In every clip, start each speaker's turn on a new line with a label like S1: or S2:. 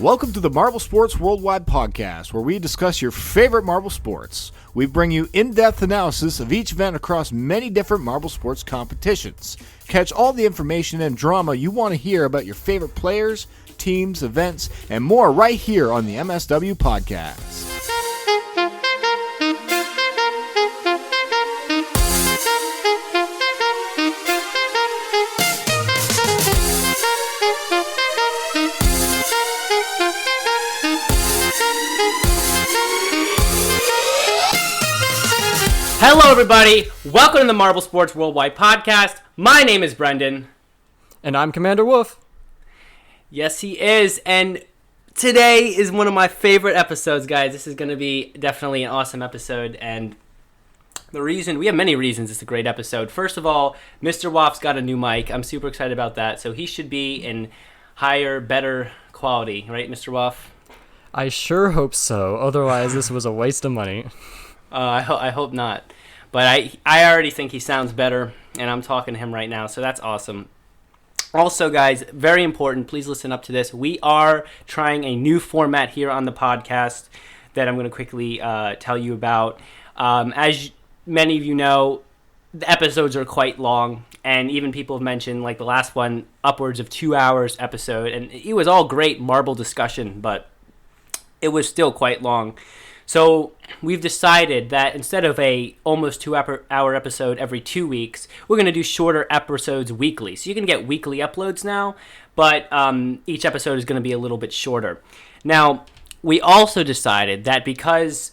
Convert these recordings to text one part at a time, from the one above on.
S1: Welcome to the Marble Sports Worldwide podcast, where we discuss your favorite marble sports. We bring you in-depth analysis of each event across many different marble sports competitions. Catch all the information and drama you want to hear about your favorite players, teams, events, and more right here on the MSW podcast.
S2: Hello everybody, welcome to the Marble Sports Worldwide podcast. My name is Brendan.
S3: And I'm Commander Wolf.
S2: Yes, he is, and today is one of my favorite episodes, guys. This is going to be definitely an awesome episode, and we have many reasons it's a great episode. First of all, Mr. Woff's got a new mic. I'm super excited about that, so he should be in higher, better quality, right, Mr. Woff?
S3: I sure hope so, otherwise this was a waste of money.
S2: I hope not. But I already think he sounds better, and I'm talking to him right now, so that's awesome. Also, guys, very important, please listen up to this. We are trying a new format here on the podcast that I'm going to quickly tell you about. As many of you know, the episodes are quite long, and even people have mentioned, like the last one, upwards of 2 hours episode, and it was all great marble discussion, but it was still quite long. So we've decided that instead of a almost 2 hour episode every 2 weeks, we're going to do shorter episodes weekly. So you can get weekly uploads now, but each episode is going to be a little bit shorter. Now, we also decided that because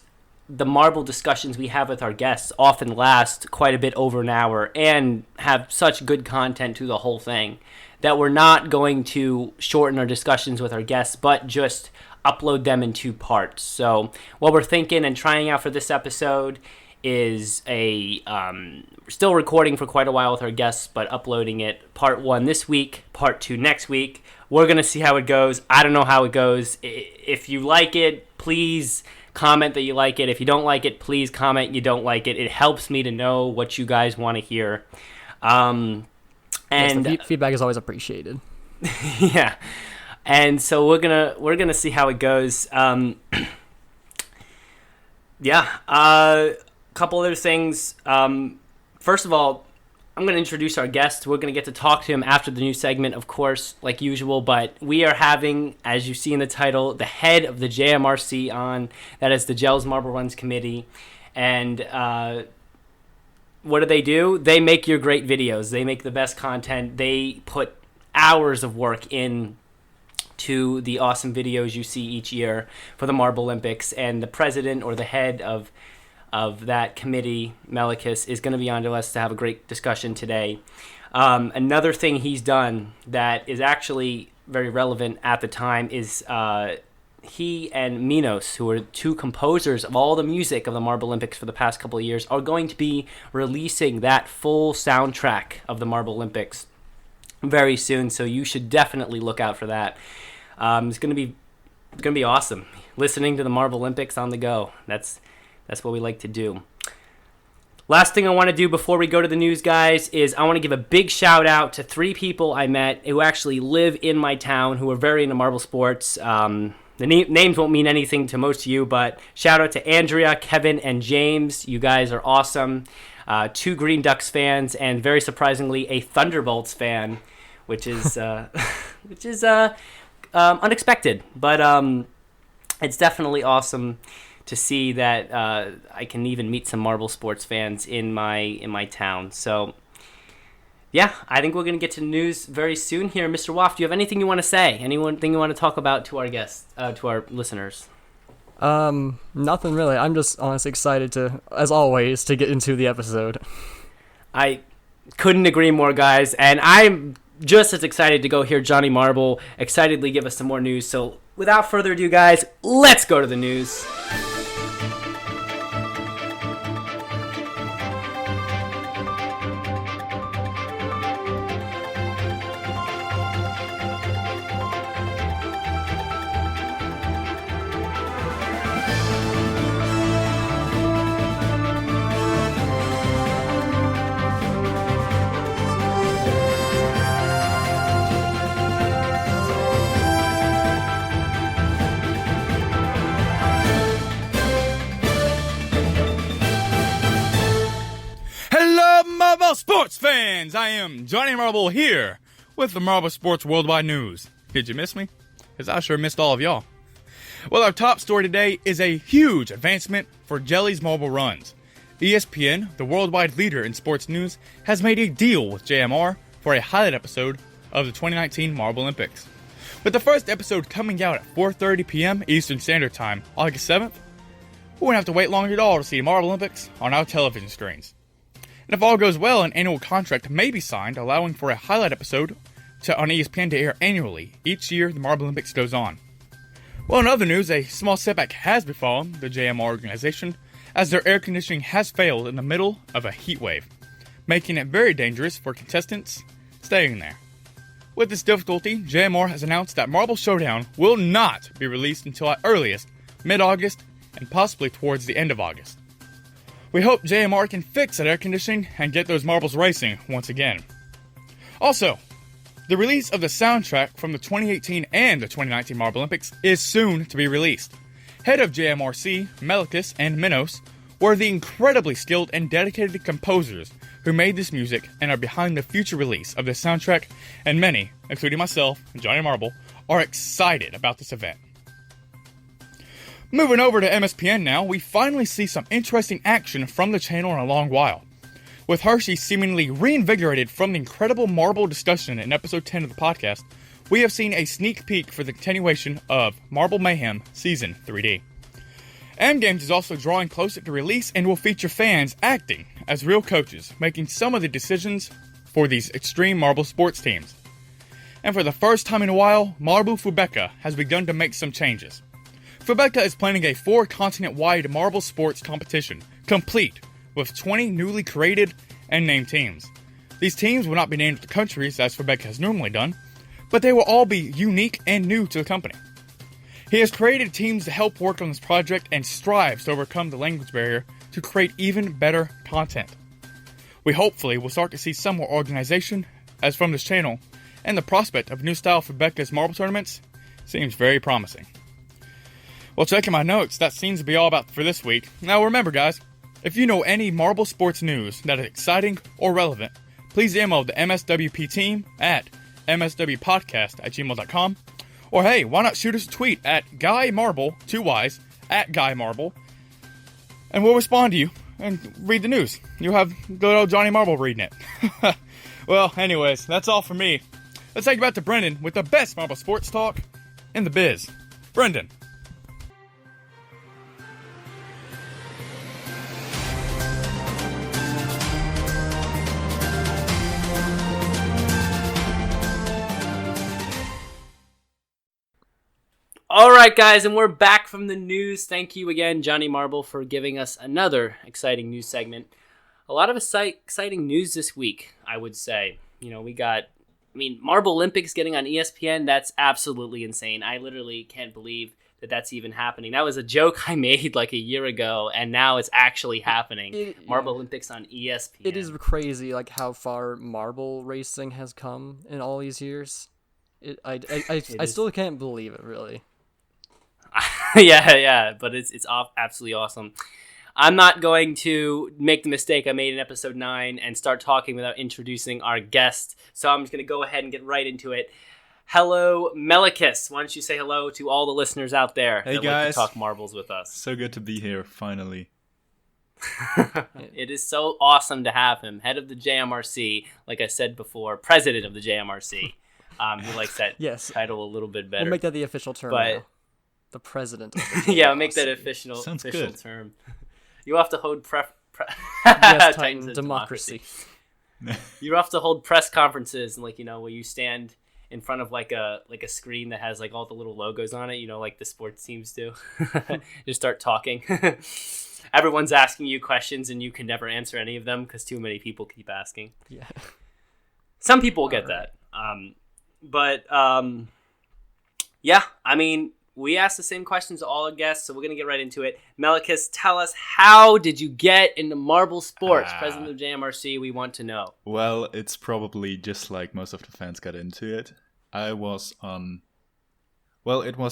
S2: the marble discussions we have with our guests often last quite a bit over an hour and have such good content to the whole thing, that we're not going to shorten our discussions with our guests, but just upload them in 2 parts. So what we're thinking and trying out for this episode is still recording for quite a while with our guests, but uploading it part 1 this week, part 2 next week. We're going to see how it goes. I don't know how it goes. If you like it, please comment that you like it. If you don't like it, please comment you don't like it. It helps me to know what you guys want to hear. And
S3: yes, the feedback is always appreciated.
S2: Yeah. And so we're gonna see how it goes. A couple other things. First of all, I'm gonna introduce our guest. We're gonna get to talk to him after the new segment, of course, like usual. But we are having, as you see in the title, the head of the JMRC on. That is the Gels Marble Runs Committee. And what do? They make your great videos. They make the best content. They put hours of work in to the awesome videos you see each year for the Marble Olympics, and the president or the head of that committee, Mellacus, is going to be on to us to have a great discussion today. Another thing he's done that is actually very relevant at the time is he and Minos, who are 2 composers of all the music of the Marble Olympics for the past couple of years, are going to be releasing that full soundtrack of the Marble Olympics very soon, so you should definitely look out for that. It's gonna be awesome. Listening to the Marble Olympics on the go. That's what we like to do. Last thing I want to do before we go to the news, guys, is I want to give a big shout out to 3 people I met who actually live in my town who are very into marble sports. The names won't mean anything to most of you, but shout out to Andrea, Kevin, and James. You guys are awesome. 2 Green Ducks fans, and very surprisingly, a Thunderbolts fan, which is unexpected, but it's definitely awesome to see that I can even meet some marble sports fans in my town. So yeah, I think we're gonna get to the news very soon here. Mr. Woff, do you have anything you want to say? Anything you want to talk about to our guests, to our listeners?
S3: Nothing really. I'm just honestly excited to, as always, to get into the episode.
S2: I couldn't agree more, guys, and I'm just as excited to go hear Johnny Marble excitedly give us some more news. So without further ado, guys, let's go to the news.
S4: fans, I am Johnny Marble here with the Marble Sports Worldwide News. Did you miss me? Because I sure missed all of y'all. Well, our top story today is a huge advancement for Jelly's Marble Runs. ESPN, the worldwide leader in sports news, has made a deal with JMR for a highlight episode of the 2019 Marble Olympics. With the first episode coming out at 4:30 p.m. Eastern Standard Time, August 7th, we won't have to wait long at all to see the Marble Olympics on our television screens. And if all goes well, an annual contract may be signed, allowing for a highlight episode on ESPN to air annually each year the Marble Olympics goes on. Well, in other news, a small setback has befallen the JMR organization, as their air conditioning has failed in the middle of a heat wave, making it very dangerous for contestants staying there. With this difficulty, JMR has announced that Marble Showdown will not be released until at earliest mid-August and possibly towards the end of August. We hope JMR can fix that air conditioning and get those marbles racing once again. Also, the release of the soundtrack from the 2018 and the 2019 Marble Olympics is soon to be released. Head of JMRC, Mellacus, and Minos were the incredibly skilled and dedicated composers who made this music and are behind the future release of this soundtrack, and many, including myself and Johnny Marble, are excited about this event. Moving over to MSPN now, we finally see some interesting action from the channel in a long while. With Hershey seemingly reinvigorated from the incredible Marble discussion in episode 10 of the podcast, we have seen a sneak peek for the continuation of Marble Mayhem Season 3D. M Games is also drawing closer to release and will feature fans acting as real coaches, making some of the decisions for these extreme marble sports teams. And for the first time in a while, Marble Fubeka has begun to make some changes. Fubeka is planning a 4-continent-wide marble sports competition, complete with 20 newly created and named teams. These teams will not be named the countries as Fubeka has normally done, but they will all be unique and new to the company. He has created teams to help work on this project and strives to overcome the language barrier to create even better content. We hopefully will start to see some more organization as from this channel, and the prospect of new style Fubeka's marble tournaments seems very promising. Well, checking my notes, that seems to be all about for this week. Now remember guys, if you know any marble sports news that is exciting or relevant, please email the MSWP team at mswpodcast@gmail.com. Or hey, why not shoot us a tweet at GuyMarble, 2 Ys, at GuyMarble, and we'll respond to you and read the news. You'll have good old Johnny Marble reading it. Well, anyways, that's all for me. Let's take it back to Brendan with the best marble sports talk in the biz. Brendan.
S2: All right, guys, and we're back from the news. Thank you again, Johnny Marble, for giving us another exciting news segment. A lot of exciting news this week, I would say. You know, Marble Olympics getting on ESPN, that's absolutely insane. I literally can't believe that that's even happening. That was a joke I made like a year ago, and now it's actually happening. Marble Olympics on ESPN.
S3: It is crazy, like, how far marble racing has come in all these years. I still can't believe it, really.
S2: yeah, but it's absolutely awesome. I'm not going to make the mistake I made in episode 9 and start talking without introducing our guest, so I'm just going to go ahead and get right into it. Hello, Mellacus. Why don't you say hello to all the listeners out there
S5: that
S2: guys.
S5: Like
S2: to talk marbles with us.
S5: So good to be here, finally.
S2: It is so awesome to have him, head of the JMRC, like I said before, president of the JMRC. He likes that title a little bit better.
S3: We'll make that the official term now. The president of the JMRC.
S2: Yeah, make that official term. You have to hold
S3: yes, Titan democracy.
S2: You have to hold press conferences and where you stand in front of like a screen that has like all the little logos on it, like the sports teams do. Just start talking. Everyone's asking you questions and you can never answer any of them because too many people keep asking.
S3: Yeah.
S2: Some people get that. Yeah, we asked the same questions to all our guests, so we're going to get right into it. Mellacus, tell us, how did you get into marble sports? President of JMRC, we want to know.
S5: Well, it's probably just like most of the fans got into it. It was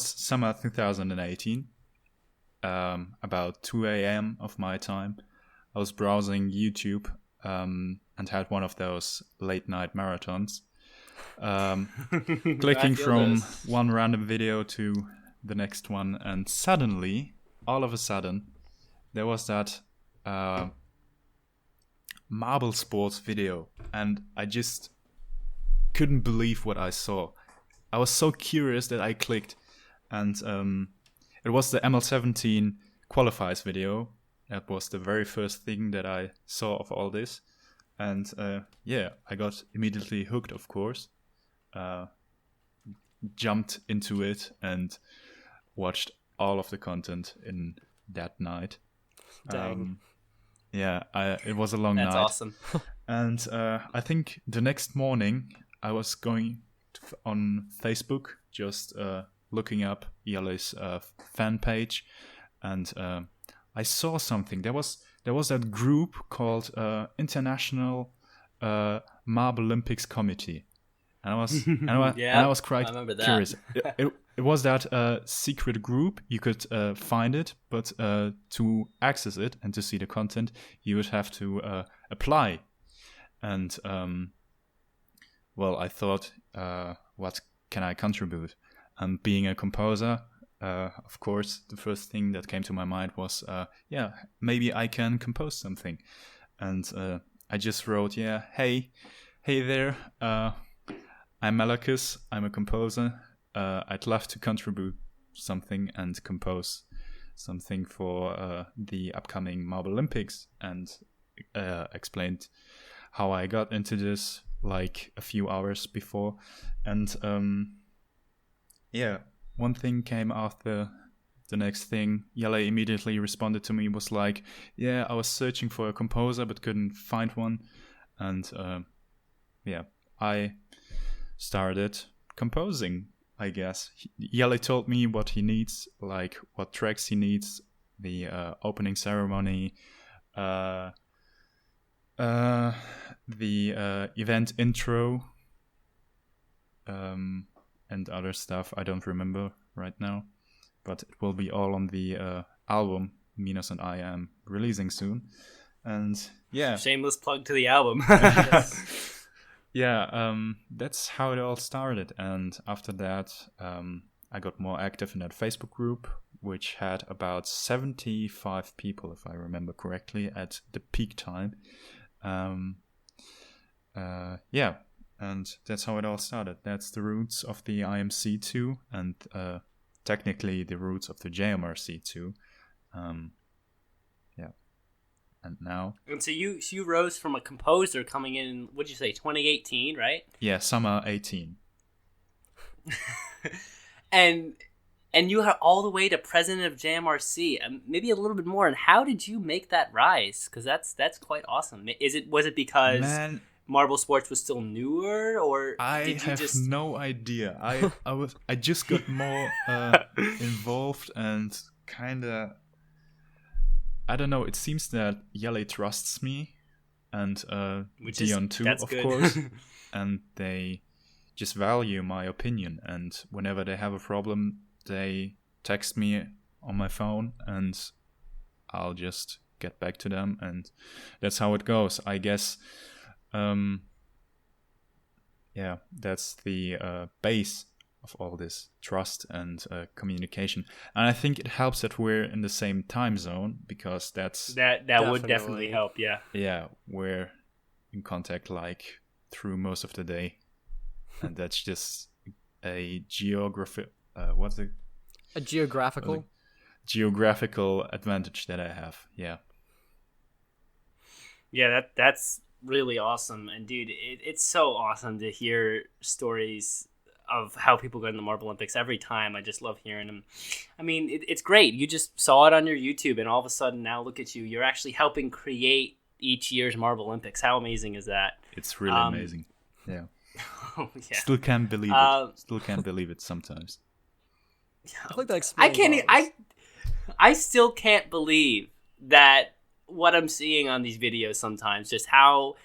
S5: summer 2018, about 2 a.m. of my time. I was browsing YouTube and had one of those late night marathons.
S2: I
S5: Clicking
S2: feel
S5: from
S2: this.
S5: one random video to the next one, and suddenly, all of a sudden, there was that marble sports video, and I just couldn't believe what I saw. I was so curious that I clicked, and it was the ML17 qualifiers video. That was the very first thing that I saw of all this, and I got immediately hooked, of course. Jumped into it and watched all of the content in that night.
S3: Dang.
S5: It was a long
S2: That's
S5: night.
S2: awesome.
S5: And I think the next morning I was going on Facebook, just looking up ELA's fan page, and I saw something. There was that group called International Marble Olympics Committee, and I was quite
S2: I remember that.
S5: curious. It was that secret group. You could find it, but to access it and to see the content, you would have to apply. And I thought, what can I contribute? Being a composer, of course, the first thing that came to my mind was, maybe I can compose something. And I just wrote, hey there, I'm Mellacus, I'm a composer. I'd love to contribute something and compose something for the upcoming Marble Olympics, and explained how I got into this like a few hours before. And one thing came after the next thing. Yele immediately responded to me, was like, I was searching for a composer but couldn't find one. And I started composing, I guess. Yele told me what he needs, like what tracks he needs, the opening ceremony, the event intro, and other stuff I don't remember right now, but it will be all on the album Minos and I am releasing soon. And
S2: Shameless plug to the album.
S5: That's how it all started. And after that, I got more active in that Facebook group, which had about 75 people, if I remember correctly, at the peak time. And that's how it all started. That's the roots of the IMC2, and technically the roots of the JMRC2. And now...
S2: And so you rose from a composer coming in, what'd you say, 2018, right?
S5: Yeah, summer 18.
S2: And you are all the way to president of JMRC, maybe a little bit more. And how did you make that rise? Because that's quite awesome. Was it because Marble Sports was still newer, or did you just...
S5: no idea. I just got more involved and kind of... I don't know, it seems that Yele trusts me, and Dion too, of course, and they just value my opinion, and whenever they have a problem, they text me on my phone, and I'll just get back to them, and that's how it goes, I guess. That's the base of all this trust and communication, and I think it helps that we're in the same time zone, because that
S2: would definitely help.
S5: We're in contact like through most of the day, and that's just a geographical advantage that I have.
S2: That's really awesome. And dude, it's so awesome to hear stories of how people go in the Marble Olympics every time. I just love hearing them. I mean, it's great. You just saw it on your YouTube, and all of a sudden now look at you. You're actually helping create each year's Marble Olympics. How amazing is that?
S5: It's really amazing. Yeah. Still can't believe it sometimes.
S3: I think that explains
S2: I still can't believe that what I'm seeing on these videos sometimes, just how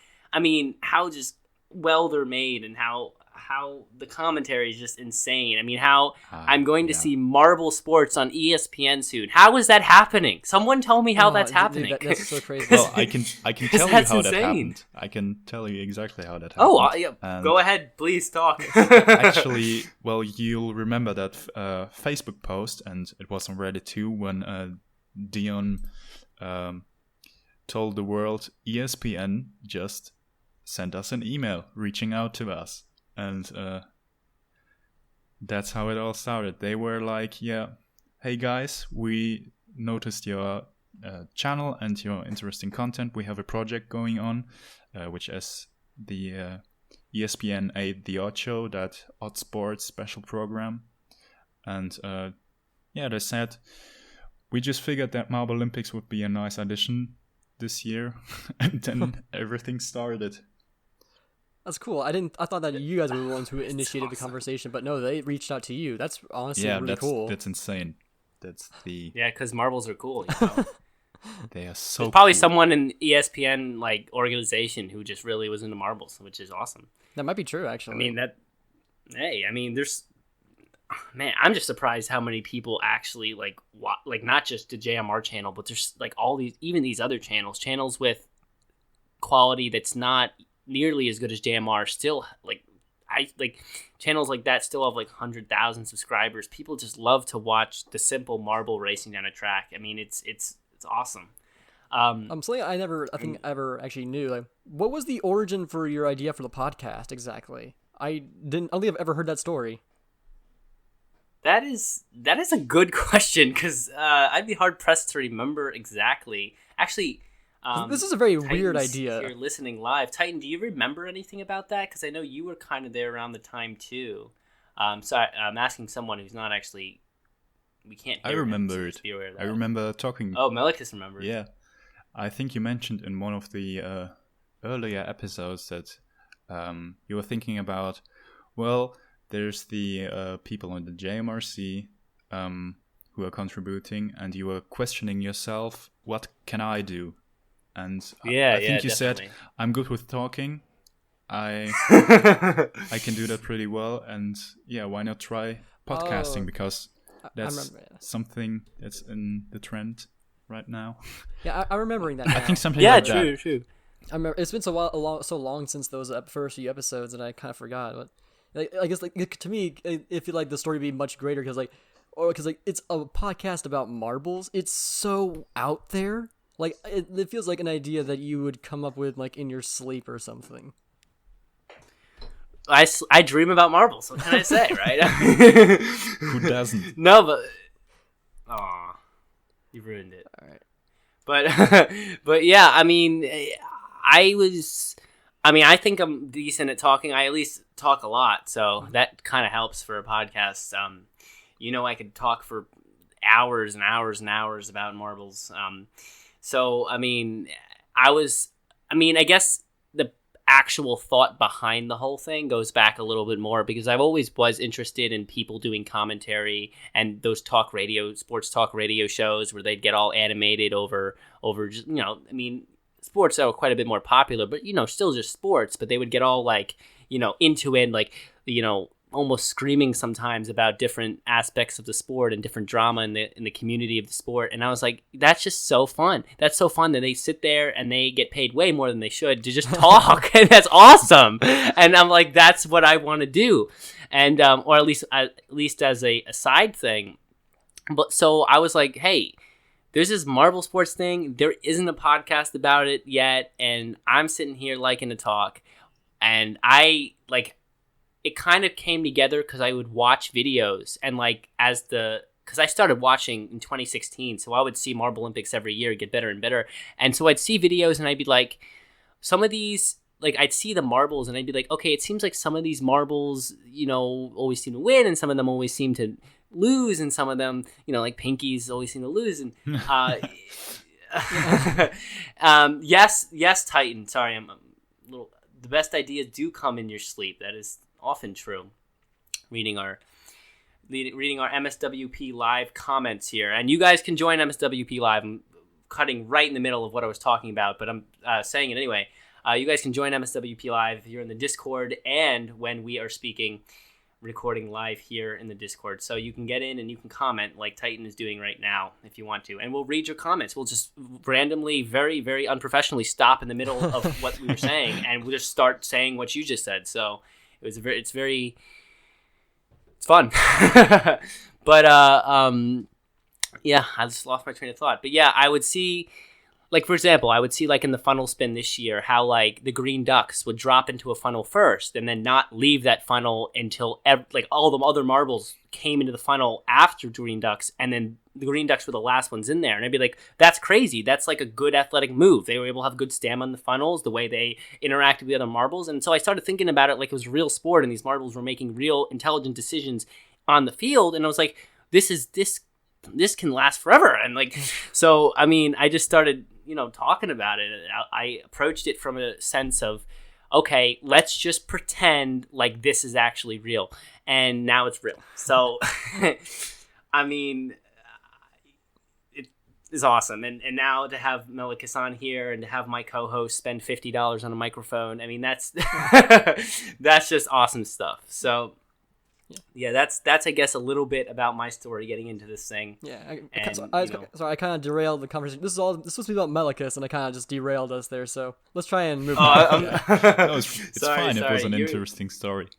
S2: just well they're made, and how how the commentary is just insane. I mean, how I'm going to
S5: yeah.
S2: see Marble Sports on ESPN soon. How is that happening? Someone tell me how that's
S3: Dude,
S2: happening.
S3: that's so crazy.
S5: Well, I can tell you
S2: That's
S5: how that
S2: insane.
S5: happened. I can tell you exactly how that happened.
S2: Oh, yeah.
S5: And
S2: Go ahead, please talk.
S5: actually, well, you'll remember that Facebook post, and it was on Reddit too, when Dion told the world ESPN just sent us an email reaching out to us. And that's how it all started. They were like, yeah, hey guys, we noticed your channel and your interesting content. We have a project going on, which is the ESPN 8 The Odd Show, that Odd Sports special program. And yeah, they said, we just figured that Marble Olympics would be a nice addition this year. And then everything started.
S3: That's cool. I thought that you guys were the ones who initiated the conversation, but no, they reached out to you. That's honestly really cool.
S5: That's insane. That's the
S2: Yeah, because marbles are cool. You know?
S5: they are so
S2: There's probably
S5: cool.
S2: someone in ESPN like organization who just really was into marbles, which is awesome.
S3: That might be true, actually.
S2: There's, man, I'm just surprised how many people actually like not just the JMR channel, but there's like all these other channels with quality that's not nearly as good as JMR. Still, channels like that still have like 100,000 subscribers. People just love to watch the simple marble racing down a track. I mean, it's awesome.
S3: Something I think ever actually knew. Like, what was the origin for your idea for the podcast exactly? I don't think I've ever heard that story.
S2: That is a good question, because I'd be hard pressed to remember exactly. Actually,
S3: This is a very
S2: Titan's
S3: weird idea.
S2: Here listening live. Titan, do you remember anything about that? Because I know you were kind of there around the time too. So I'm asking someone who's not actually. We can't hear
S5: I remember
S2: him, so
S5: it.
S2: just be aware of that.
S5: I remember talking.
S2: Oh, Mellacus remembers.
S5: Yeah. I think you mentioned in one of the earlier episodes that you were thinking about, well, there's the people on the JMRC who are contributing, and you were questioning yourself, what can I do? And I think you said, I'm good with talking. I can do that pretty well, and yeah, why not try podcasting? Because that's something that's in the trend right now.
S3: Yeah, I'm remembering that now.
S5: I think something like that.
S2: True.
S3: I remember it's been so long since those first few episodes, and I kind of forgot. But I guess to me, it feel like the story would be much greater because it's a podcast about marbles. It's so out there. Like it feels like an idea that you would come up with like in your sleep or something.
S2: I dream about marbles. What can I say, right?
S5: Who doesn't?
S2: No, but you ruined it.
S3: All right.
S2: But yeah, I mean, I think I'm decent at talking. I at least talk a lot, so that kind of helps for a podcast. I could talk for hours and hours and hours about marbles. So I guess the actual thought behind the whole thing goes back a little bit more, because I've always was interested in people doing commentary and those sports talk radio shows where they'd get all animated over just, sports that were quite a bit more popular, but still just sports, but they would get all like, into it, like, almost screaming sometimes about different aspects of the sport and different drama in the community of the sport. And I was like, that's just so fun. That's so fun that they sit there and they get paid way more than they should to just talk. And that's awesome. And I'm like, that's what I want to do. And, or at least as a side thing. But so I was like, hey, there's this marble sports thing. There isn't a podcast about it yet. And I'm sitting here liking to talk. And it kind of came together because I would watch videos and because I started watching in 2016, so I would see Marble Olympics every year get better and better. And so I'd see videos and I'd be like, some of these, like I'd see the marbles and I'd be like, okay, it seems like some of these marbles, always seem to win and some of them always seem to lose, and some of them, like pinkies always seem to lose. And yes, Titan. Sorry, I'm a little. The best ideas do come in your sleep. That is often true. Reading our MSWP live comments here, and you guys can join MSWP live. I'm cutting right in the middle of what I was talking about, but I'm saying it anyway. You guys can join MSWP Live if you're in the Discord and when we are recording live here in the Discord. So you can get in and you can comment like Titan is doing right now if you want to. And we'll read your comments. We'll just randomly, very, very unprofessionally stop in the middle of what we were saying and we'll just start saying what you just said. So it's fun. But yeah, I just lost my train of thought. But yeah, I would see, like, for example, I would see, like, in the funnel spin this year, how, like, the green ducks would drop into a funnel first and then not leave that funnel until, like, all the other marbles came into the funnel after green ducks, and then the green ducks were the last ones in there. And I'd be like, that's crazy. That's, like, a good athletic move. They were able to have good stamina in the funnels, the way they interacted with the other marbles. And so I started thinking about it like it was a real sport, and these marbles were making real intelligent decisions on the field. And I was like, this can last forever. And, like, so, I mean, I just started, talking about it. I approached it from a sense of, okay, let's just pretend like this is actually real. And now it's real. So, I mean, it is awesome. And now to have Mellacus on here and to have my co-host spend $50 on a microphone, I mean, that's that's just awesome stuff. So, yeah, that's I guess a little bit about my story getting into this thing.
S3: Yeah, I kind of derailed the conversation. This is supposed to be about Mellacus, and I kind of just derailed us there. So let's try and move on.
S5: No, it's fine. It was an interesting story.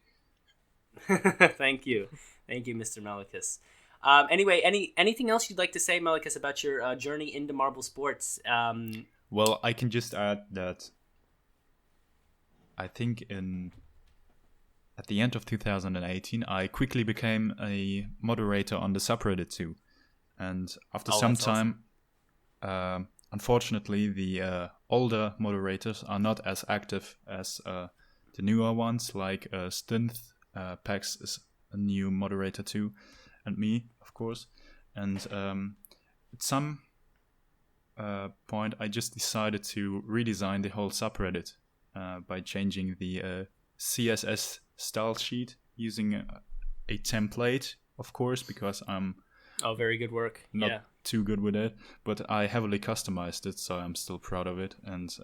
S2: Thank you, Mr. Mellacus. Anyway, anything else you'd like to say, Mellacus, about your journey into marble sports?
S5: Well, I can just add that I think at the end of 2018, I quickly became a moderator on the subreddit too. And after some time, unfortunately, the older moderators are not as active as the newer ones, like Stinth. Pax is a new moderator too, and me, of course. And at some point, I just decided to redesign the whole subreddit by changing the CSS style sheet using a template, of course, because I'm
S2: very good work.
S5: Not too good with it, but I heavily customized it, so I'm still proud of it. And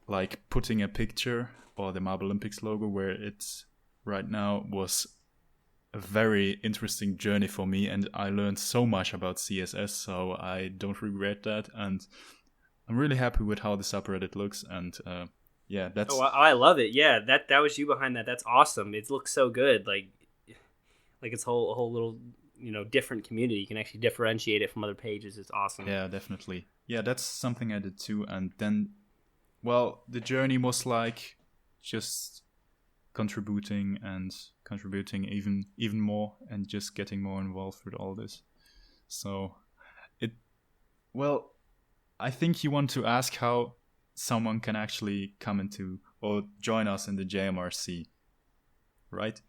S5: like putting a picture or the Marble Olympics logo where it's right now was a very interesting journey for me, and I learned so much about CSS, so I don't regret that, and I'm really happy with how the subreddit looks. And yeah, that's.
S2: Oh, I love it. Yeah, that was you behind that. That's awesome. It looks so good. Like it's a whole little different community. You can actually differentiate it from other pages. It's awesome.
S5: Yeah, definitely. Yeah, that's something I did too. And then, well, the journey was like just contributing even more, and just getting more involved with all this. So I think you want to ask how someone can actually come into or join us in the JMRC, right?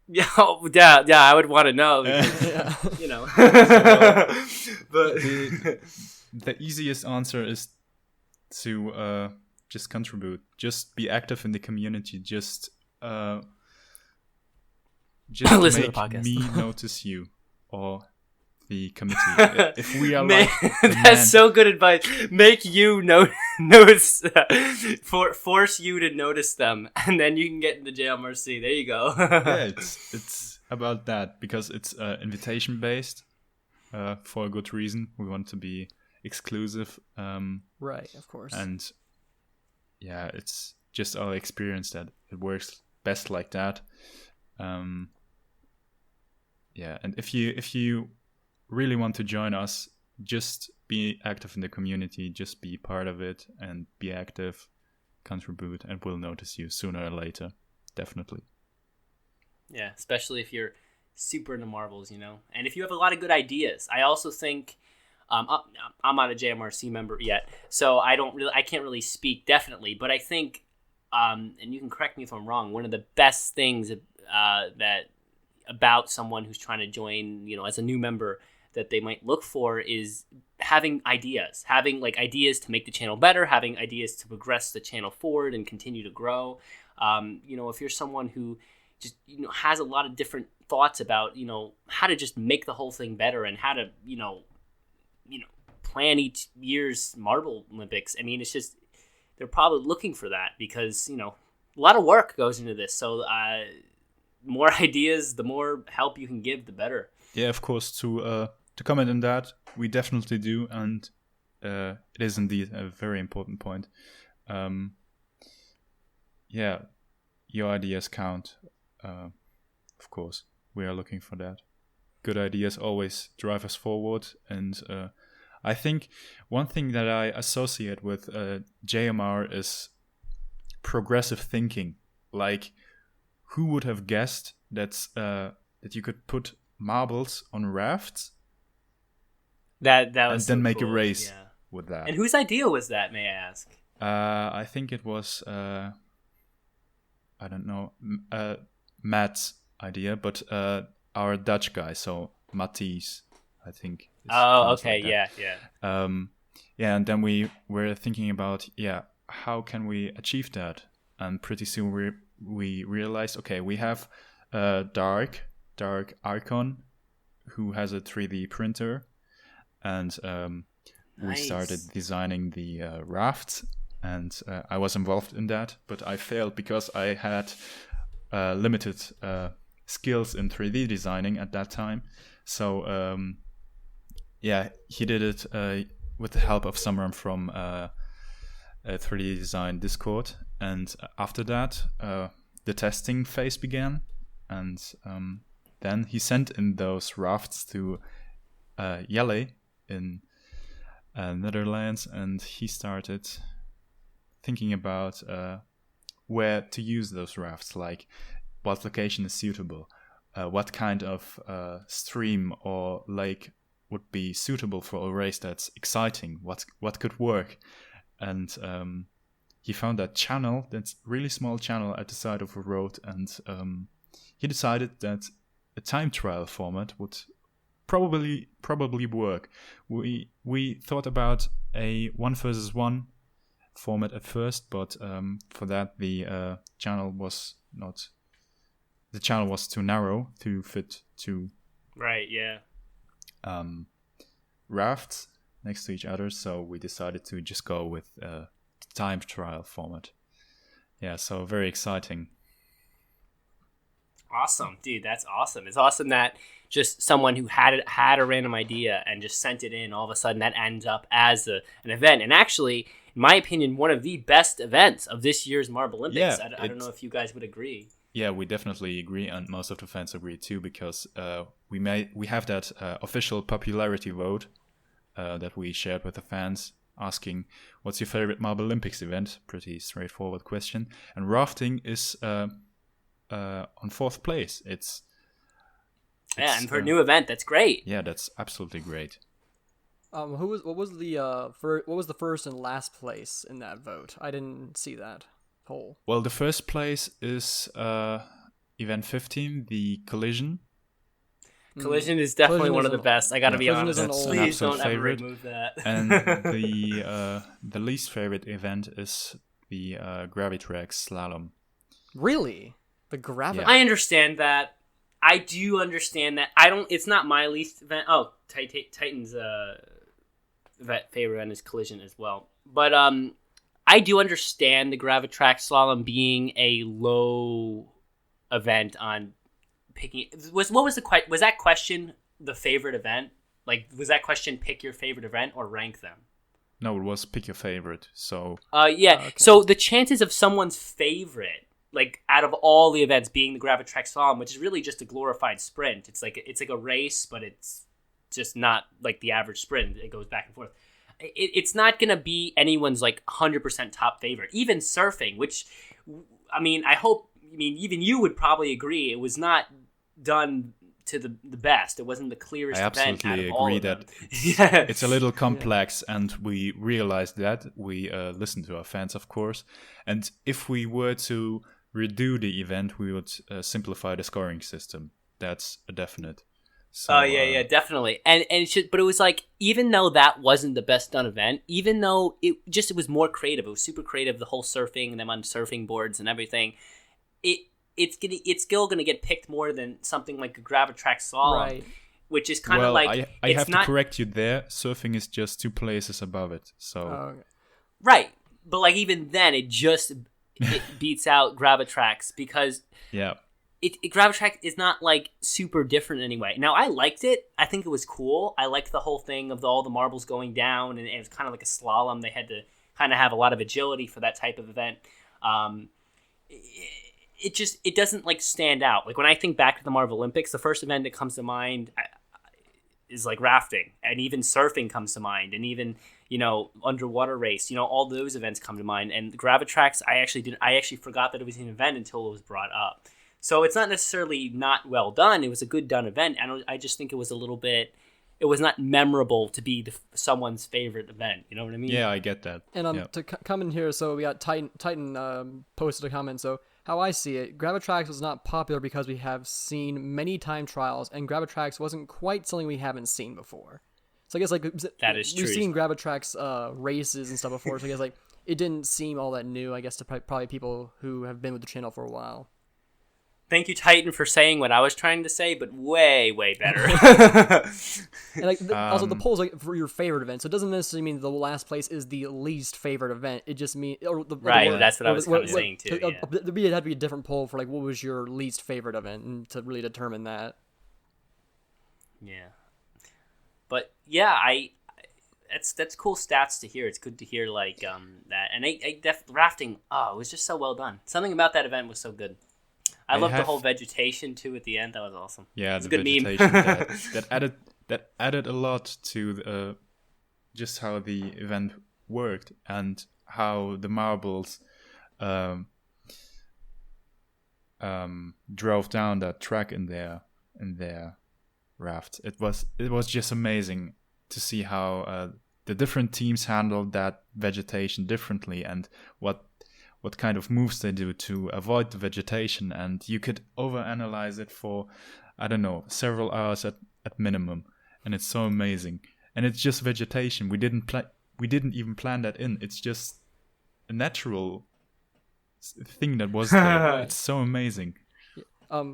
S2: Yeah, I would want to know. Because,
S5: but the easiest answer is to just contribute, just be active in the community, just
S2: listen to the
S5: make
S2: podcast.
S5: me notice you or the committee. If we are
S2: that's so good advice. Make you notice, force you to notice them, and then you can get into JMRC. There you go.
S5: Yeah, it's about that, because it's invitation based for a good reason. We want to be exclusive,
S3: right? Of course.
S5: And yeah, it's just our experience that it works best like that. Yeah, and if you really want to join us, just be active in the community, just be part of it, and be active, contribute, and we'll notice you sooner or later, definitely.
S2: Yeah, especially if you're super into marbles, and if you have a lot of good ideas. I also think I'm not a JMRC member yet, so I can't really speak definitely, but I think and you can correct me if I'm wrong, one of the best things that about someone who's trying to join, as a new member, that they might look for is having ideas to make the channel better, having ideas to progress the channel forward and continue to grow. If you're someone who just, has a lot of different thoughts about, how to just make the whole thing better and how to, plan each year's Marble Olympics. I mean, it's just, they're probably looking for that because, a lot of work goes into this. So more ideas, the more help you can give, the better.
S5: Yeah, of course, to comment on that, we definitely do, and it is indeed a very important point. Yeah, your ideas count. Of course, we are looking for that. Good ideas always drive us forward, and I think one thing that I associate with JMR is progressive thinking. Like, who would have guessed that you could put marbles on rafts
S2: That was
S5: and
S2: so
S5: then make
S2: cool.
S5: a race
S2: Yeah.
S5: with that?
S2: And whose idea was that, may I ask?
S5: I think it was I don't know, Matt's idea, but our Dutch guy, so Matthijs, I think. is
S2: Oh,
S5: pronounced
S2: okay,
S5: like that.
S2: yeah.
S5: Yeah, and then we were thinking about, how can we achieve that? And pretty soon we realized, okay, we have Dark Icon, who has a 3D printer, and we
S2: Nice.
S5: started designing the rafts, and I was involved in that, but I failed because I had limited skills in 3D designing at that time. So he did it with the help of someone from a 3D design Discord, and after that the testing phase began, and then he sent in those rafts to Jelle in Netherlands, and he started thinking about where to use those rafts, like what location is suitable, what kind of stream or lake would be suitable for a race that's exciting, what could work. And he found that channel, that really small channel at the side of a road, and he decided that a time trial format would probably work. We thought about a 1-versus-1 format at first, but for that the channel was too narrow to fit two
S2: Right, yeah.
S5: rafts next to each other, so we decided to just go with time trial format. Yeah, so very exciting.
S2: Awesome, dude. That's awesome. It's awesome that just someone who had a random idea and just sent it in, all of a sudden that ends up as an event. And actually, in my opinion, one of the best events of this year's Marble Olympics.
S5: Yeah,
S2: I don't know if you guys would agree.
S5: Yeah, we definitely agree, and most of the fans agree too, because we have that official popularity vote that we shared with the fans, asking what's your favorite Marble Olympics event. Pretty straightforward question, and rafting is on fourth place. It's
S2: and for a new event, that's great.
S5: Yeah, that's absolutely great.
S3: What was the first and last place in that vote? I didn't see that poll.
S5: Well, the first place is event 15, the Collision.
S2: Collision is definitely
S3: Collision
S2: one of
S3: is
S2: the best. I got to be
S3: Collision
S2: honest.
S3: is an
S5: That's
S3: old-
S5: an
S2: Please don't
S5: absolute
S2: ever
S5: favorite.
S2: remove that.
S5: And the least favorite event is the Gravitrax slalom.
S3: Really? The gravity?
S2: I understand that. I do understand that. It's not my least event. Oh, Titan's favorite event is Collision as well. But I do understand the Gravitrax slalom being a low event on picking. Was that question the favorite event? Like, was that question pick your favorite event or rank them?
S5: No, it was pick your favorite. So
S2: Yeah.
S3: Okay.
S2: So the chances of someone's favorite, like out of all the events, being the Gravitrax slalom, which is really just a glorified sprint. It's like a race, but it's just not like the average sprint. It goes back and forth. It's not gonna be anyone's like 100% top favorite. Even surfing, which I mean, even you would probably agree, it was not done to the best. It wasn't the clearest
S5: I
S2: event out
S5: absolutely
S2: of all
S5: agree
S2: of them.
S5: that it's a little complex, and we realized that. We listened to our fans, of course, and if we were to redo the event, we would simplify the scoring system. That's a definite. So,
S2: yeah, definitely. And but it was like, even though that wasn't the best done event, even though it was more creative, it was super creative, the whole surfing and them on surfing boards and everything. It's still gonna get picked more than something like a Gravitrax slalom,
S3: Right.
S2: which is kind of like
S5: I have to correct you there. Surfing is just 2 places above it. So
S3: Okay.
S2: right. but like even then, it beats out Gravitrax because
S5: Yeah.
S2: Gravitrax is not like super different anyway. Now I liked it. I think it was cool. I liked the whole thing of all the marbles going down, and it was kind of like a slalom. They had to kind of have a lot of agility for that type of event. It doesn't like stand out. Like when I think back to the Marvel Olympics, the first event that comes to mind is like rafting, and even surfing comes to mind, and even underwater race. All those events come to mind. And Gravitrax, I actually forgot that it was an event until it was brought up. So it's not necessarily not well done. It was a good done event. I just think it was a little bit. It was not memorable to be someone's favorite event. You know what I mean?
S5: Yeah, I get that.
S3: And to come in here, so we got Titan posted a comment. So how I see it, Gravitrax was not popular because we have seen many time trials, and Gravitrax wasn't quite something we haven't seen before. So I guess like
S2: that is true.
S3: We've seen Gravitrax races and stuff before, so I guess like it didn't seem all that new. I guess to probably people who have been with the channel for a while.
S2: Thank you, Titan, for saying what I was trying to say, but way, way better.
S3: And also the poll's like for your favorite event, so it doesn't necessarily mean the last place is the least favorite event. It just means
S2: that's what I was kind of saying too. Yeah.
S3: It'd have to be a different poll for like what was your least favorite event, and to really determine that.
S2: Yeah, but yeah, that's cool stats to hear. It's good to hear like that, and rafting. Oh, it was just so well done. Something about that event was so good. I loved the whole vegetation too at the end. That was awesome.
S5: Yeah,
S2: it's
S5: the
S2: a good
S5: vegetation
S2: meme.
S5: that added a lot to just how the event worked and how the marbles drove down that track in their raft. It was just amazing to see how the different teams handled that vegetation differently, and what kind of moves they do to avoid the vegetation. And you could overanalyze it for, I don't know, several hours at minimum. And it's so amazing. And it's just vegetation. We didn't even plan that in. It's just a natural thing that was there. It's so amazing.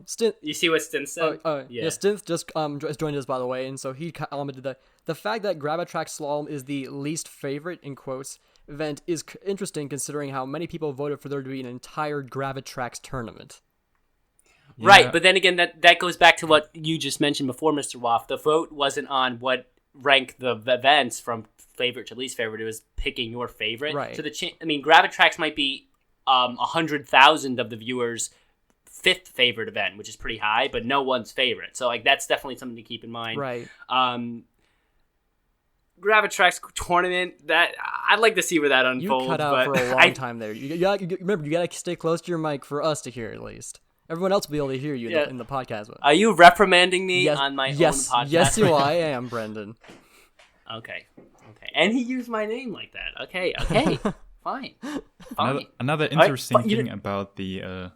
S3: Stint.
S2: You see what Stint said?
S3: Yeah, Stint just joined us, by the way, and so he commented that the fact that Gravitrax Slalom is the least favorite, in quotes, event is interesting considering how many people voted for there to be an entire Gravitrax tournament.
S5: Yeah.
S2: Right, but then again, that goes back to what you just mentioned before, Mr. Waff. The vote wasn't on what rank the events from favorite to least favorite. It was picking your favorite.
S3: Right.
S2: So Gravitrax might be 100,000 of the viewers' fifth favorite event, which is pretty high, but no one's favorite. So like that's definitely something to keep in mind.
S3: Right.
S2: Gravitrax tournament, that I'd like to see where that unfolds.
S3: You cut out for a long time there. Remember, you gotta stay close to your mic for us to hear at least. Everyone else will be able to hear you in the podcast.
S2: Are you reprimanding me on my own podcast?
S3: Yes, I am, Brendan.
S2: Okay. And he used my name like that. Okay. Fine.
S5: Another interesting thing about the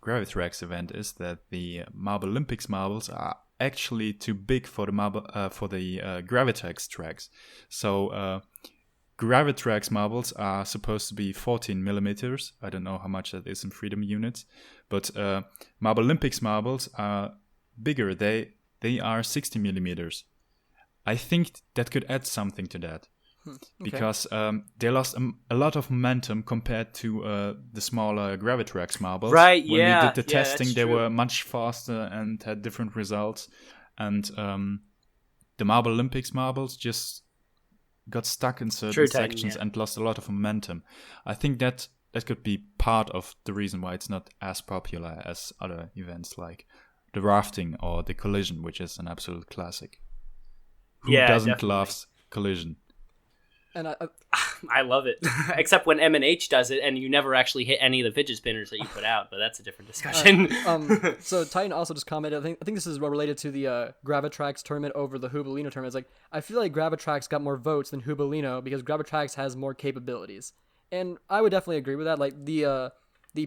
S5: Gravitrax event is that the Marble Olympics marbles are actually too big for the Gravitrax tracks. So Gravitrax marbles are supposed to be 14 millimeters. I don't know how much that is in freedom units, but Marble Olympics marbles are bigger. They are 60 millimeters. I think that could add something to that. Okay. Because they lost a lot of momentum compared to the smaller Gravitrax marbles.
S2: Right,
S5: when we did the testing, they were much faster and had different results. And the Marble Olympics marbles just got stuck in certain sections and lost a lot of momentum. I think that could be part of the reason why it's not as popular as other events like the rafting or the collision, which is an absolute classic. Who doesn't love collision?
S3: And
S2: I love it, except when M&H does it, and you never actually hit any of the fidget spinners that you put out. But that's a different discussion.
S3: So Titan also just commented. I think this is related to the Gravitrax tournament over the Hubalino tournament. It's like I feel like Gravitrax got more votes than Hubalino because Gravitrax has more capabilities, and I would definitely agree with that. Like the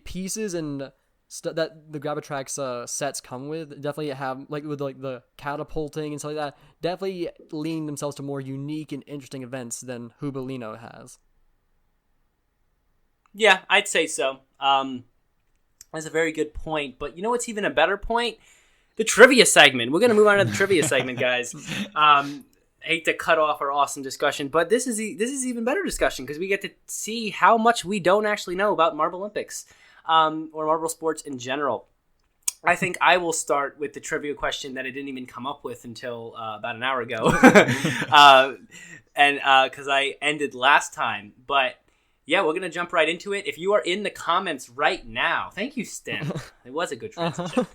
S3: pieces and that the Gravitrax sets come with definitely have like with like the catapulting and stuff like that, definitely lean themselves to more unique and interesting events than Hubalino has.
S2: Yeah, I'd say so. That's a very good point. But you know what's even a better point? The trivia segment. We're going to move on to the trivia segment, guys. hate to cut off our awesome discussion, but this is even better discussion because we get to see how much we don't actually know about Marble Olympics or marble sports in general. I think I will start with the trivia question that I didn't even come up with until about an hour ago, and because I ended last time. But yeah, we're gonna jump right into it. If you are in the comments right now, thank you, Stin. It was a good transition.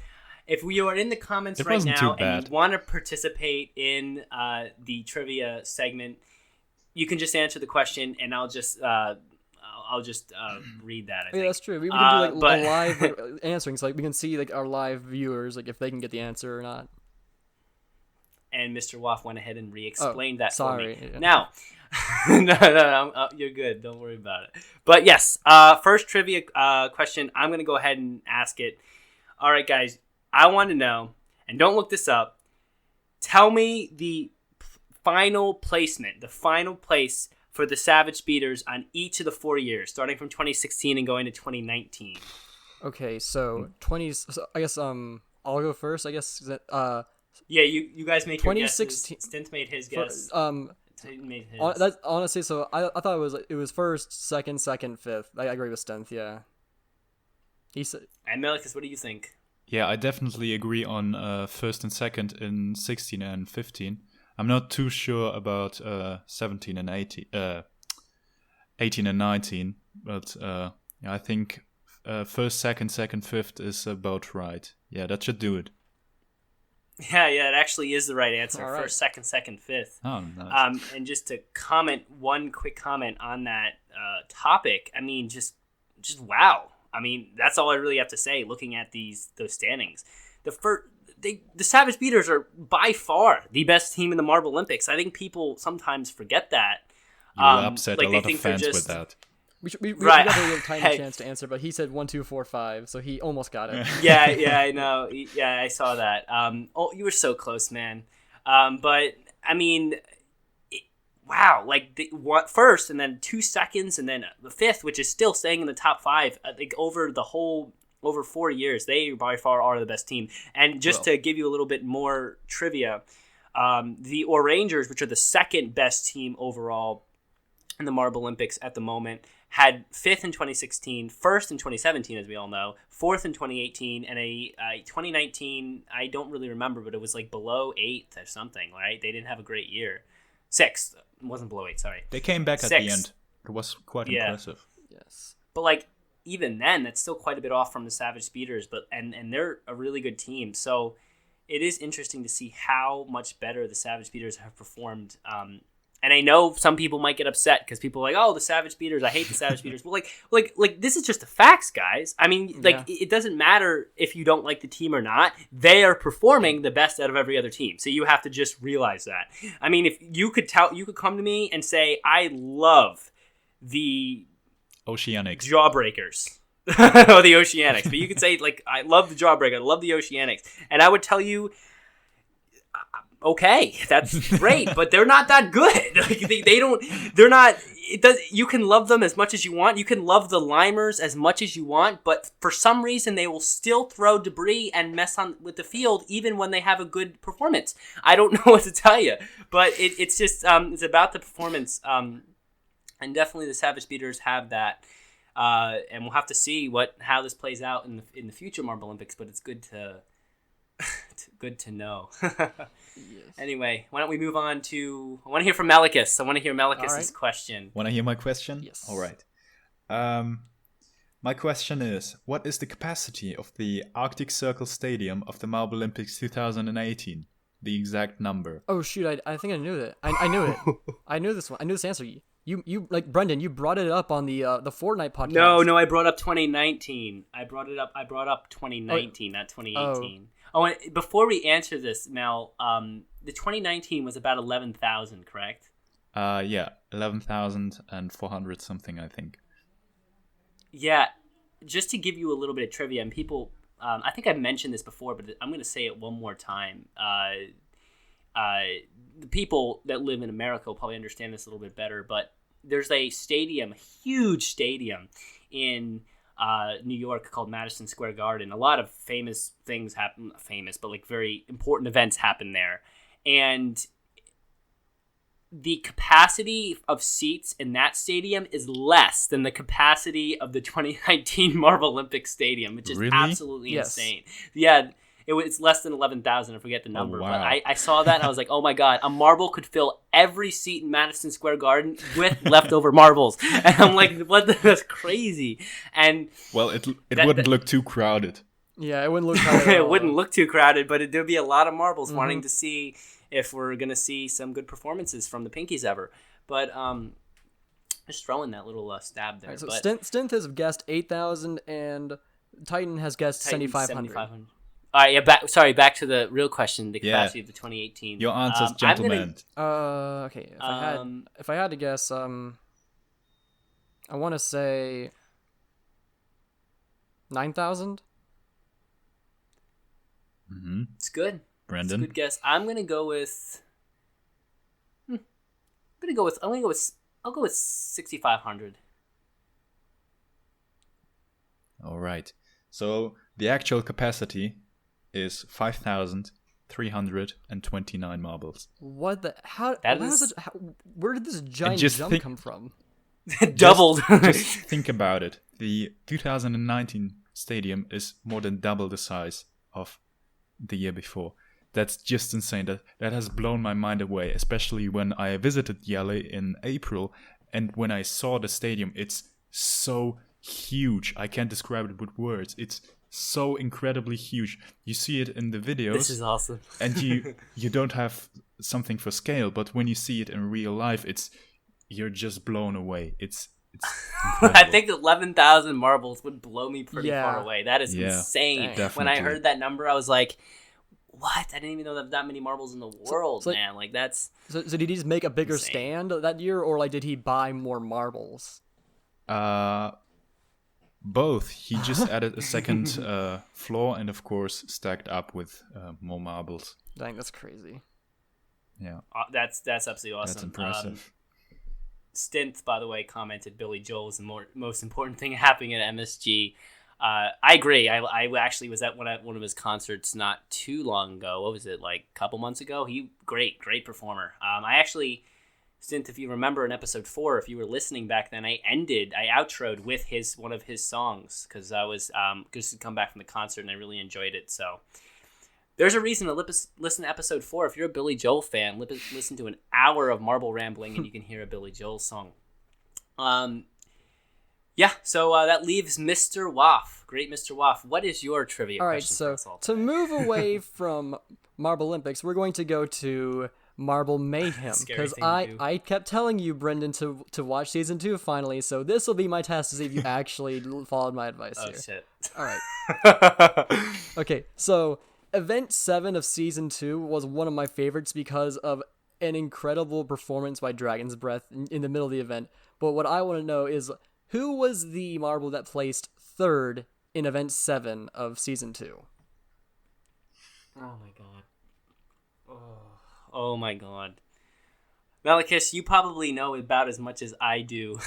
S2: If you are in the comments right now and you want to participate in the trivia segment, you can just answer the question, and I'll just read that. I think.
S3: Yeah, that's true. We can do like a live answering, so like we can see like our live viewers, like if they can get the answer or not.
S2: And Mr. Waff went ahead and re-explained that for me.
S3: Yeah.
S2: Now, no, you're good. Don't worry about it. But yes, first trivia question. I'm gonna go ahead and ask it. All right, guys. I want to know, and don't look this up, tell me the final placement, the final place for the Savage Speeders on each of the 4 years, starting from 2016 and going to 2019.
S3: Okay, so I guess I'll go first. I guess
S2: yeah, you guys make your guesses.
S3: 2016.
S2: Stint made his guess. Made his.
S3: That's honestly. So I thought it was first, second, fifth. I agree with Stint. Yeah. He said.
S2: And Mellacus, what do you think?
S5: Yeah, I definitely agree on first and second in 16 and 15. I'm not too sure about 17 and 18, 18 and 19, but I think first, second, fifth is about right. Yeah, that should do it.
S2: Yeah, it actually is the right answer.
S3: Right.
S2: First, second, fifth.
S5: Oh, nice.
S2: And just to comment, one quick comment on that topic. I mean, just wow. I mean, that's all I really have to say. Looking at those standings, the Savage Speeders are by far the best team in the Marble Olympics. I think people sometimes forget that.
S5: You upset a lot of fans with that.
S3: We
S2: right.
S3: got a tiny chance to answer, but he said 1, 2, 4, 5, so he almost got it.
S2: Yeah, I know. Yeah, I saw that. You were so close, man. But I mean, wow, like first and then 2 seconds and then the fifth, which is still staying in the top 5. I think over 4 years, they by far are the best team. And just to give you a little bit more trivia, the Orangers, which are the second best team overall in the Marble Olympics at the moment, had 5th in 2016, 1st in 2017, as we all know, 4th in 2018, and a 2019, I don't really remember, but it was like below 8th or something, right? They didn't have a great year. 6th. It wasn't below 8, sorry.
S5: They came back
S2: 6th.
S5: At the end. It was quite impressive.
S3: Yes.
S2: But like, even then, that's still quite a bit off from the Savage Speeders, and they're a really good team. So it is interesting to see how much better the Savage Speeders have performed. And I know some people might get upset because people are like, oh, the Savage Speeders, I hate the Savage Speeders. Well, like this is just the facts, guys. I mean, it doesn't matter if you don't like the team or not. They are performing the best out of every other team. So you have to just realize that. I mean, if you could come to me and say, I love the
S5: Oceanics.
S2: Jawbreakers. Or the Oceanics. But you could say, like, I love the Jawbreaker, I love the Oceanics. And I would tell you, okay, that's great, but they're not that good. Like they're not, you can love them as much as you want. You can love the Limers as much as you want, but for some reason they will still throw debris and mess with the field even when they have a good performance. I don't know what to tell you, but it's just, it's about the performance. And definitely the Savage Speeders have that. And we'll have to see how this plays out in the future Marble Olympics, but it's good to know.
S3: Yes.
S2: Anyway, why don't we move on to... I want to hear from Mellacus. I want to hear Mellacus' question.
S5: Want to hear my question?
S3: Yes.
S5: All right. My question is, what is the capacity of the Arctic Circle Stadium of the Marble Olympics 2018? The exact number.
S3: Oh, shoot. I think I knew that. I knew it. I knew this one. I knew this answer. You like, Brendan, you brought it up on the Fortnite podcast.
S2: No, I brought up 2019. I brought up 2019, not 2018. Oh, and before we answer this, Mel, the 2019 was about 11,000, correct?
S5: Yeah, 11,400 something, I think.
S2: Yeah, just to give you a little bit of trivia, and people, I think I've mentioned this before, but I'm going to say it one more time. The people that live in America will probably understand this a little bit better, but there's a huge stadium in New York called Madison Square Garden. A lot of famous things happen, but like very important events happen there. And the capacity of seats in that stadium is less than the capacity of the 2019 Marble Olympic Stadium, which is
S5: Really?
S2: absolutely
S3: Yes.
S2: insane. Yeah, it's less than 11,000. I forget the number,
S5: wow.
S2: but I saw that and I was like, oh my god, a marble could fill every seat in Madison Square Garden with leftover marbles, and I'm like, that's crazy. And
S5: Well, it wouldn't look too crowded.
S3: Yeah, it wouldn't look crowded at
S2: it
S3: all.
S2: wouldn't look too crowded, but there'd be a lot of marbles wanting to see if we're gonna see some good performances from the Pinkies ever. But just throwing that little stab there.
S3: All right, so
S2: but
S3: Stint has guessed 8,000 and Titan has guessed
S2: Titan's
S3: 7,500.
S2: 7,500. All right, yeah. Back to the real question: the capacity of the 2018.
S5: Your answers,
S2: I'm
S5: gentlemen.
S3: Okay. If I had to guess, I want to say 9,000.
S2: It's good.
S5: Brandon?
S2: It's a good guess. I'm gonna go with. I'll go with 6,500.
S5: All right. So the actual capacity is 5,329 marbles.
S3: What the? How?
S2: That
S3: how
S2: is-
S3: does it, how, where did this giant
S5: just
S3: jump
S5: think-
S3: come from?
S2: Doubled.
S5: Just think about it. The 2019 stadium is more than double the size of the year before. That's just insane. That has blown my mind away, especially when I visited Yale in April, and when I saw the stadium, it's so huge. I can't describe it with words. It's so incredibly huge. You see it in the videos.
S2: This is awesome.
S5: And you don't have something for scale, but when you see it in real life, you're just blown away. It's incredible.
S2: I think 11,000 marbles would blow me pretty
S3: Yeah.
S2: far away. That is
S5: Yeah,
S2: insane.
S3: dang.
S2: When I
S5: definitely.
S2: heard that number, I was like, what? I didn't even know that many marbles in the world,
S3: so, like-
S2: man. Like, that's...
S3: So did he just make a bigger
S2: Insane.
S3: stand that year, or like did he buy more marbles?
S5: Both. He just added a second floor and, of course, stacked up with more marbles.
S3: Dang, that's crazy.
S5: Yeah,
S2: That's absolutely awesome.
S5: that's impressive.
S2: Stint, by the way, commented Billy Joel is the most important thing happening at MSG. I agree. I actually was at one of his concerts not too long ago. What was it, like a couple months ago? Great performer. I actually, Stint, if you remember in episode 4, if you were listening back then, I outroed with one of his songs because I was just come back from the concert and I really enjoyed it. So there's a reason to listen to episode 4. If you're a Billy Joel fan, listen to an hour of marble rambling and you can hear a Billy Joel song. Yeah, so that leaves Mr. Waff. Great Mr. Waff. What is your trivia
S3: All right,
S2: question
S3: so
S2: for us all
S3: to
S2: today?
S3: move away from Marble Olympics, we're going to go to Marble Mayhem
S2: Scary
S3: because
S2: thing to do.
S3: I kept telling you, Brendan, to watch season 2 finally. So this will be my test to see if you actually followed my advice
S2: Oh,
S3: here.
S2: shit.
S3: All right. Okay, so Event 7 of Season 2 was one of my favorites because of an incredible performance by Dragon's Breath in the middle of the event. But what I want to know is, who was the marble that placed 3rd in Event 7 of Season 2?
S2: Oh, my God. Oh, my God. Mellacus, you probably know about as much as I do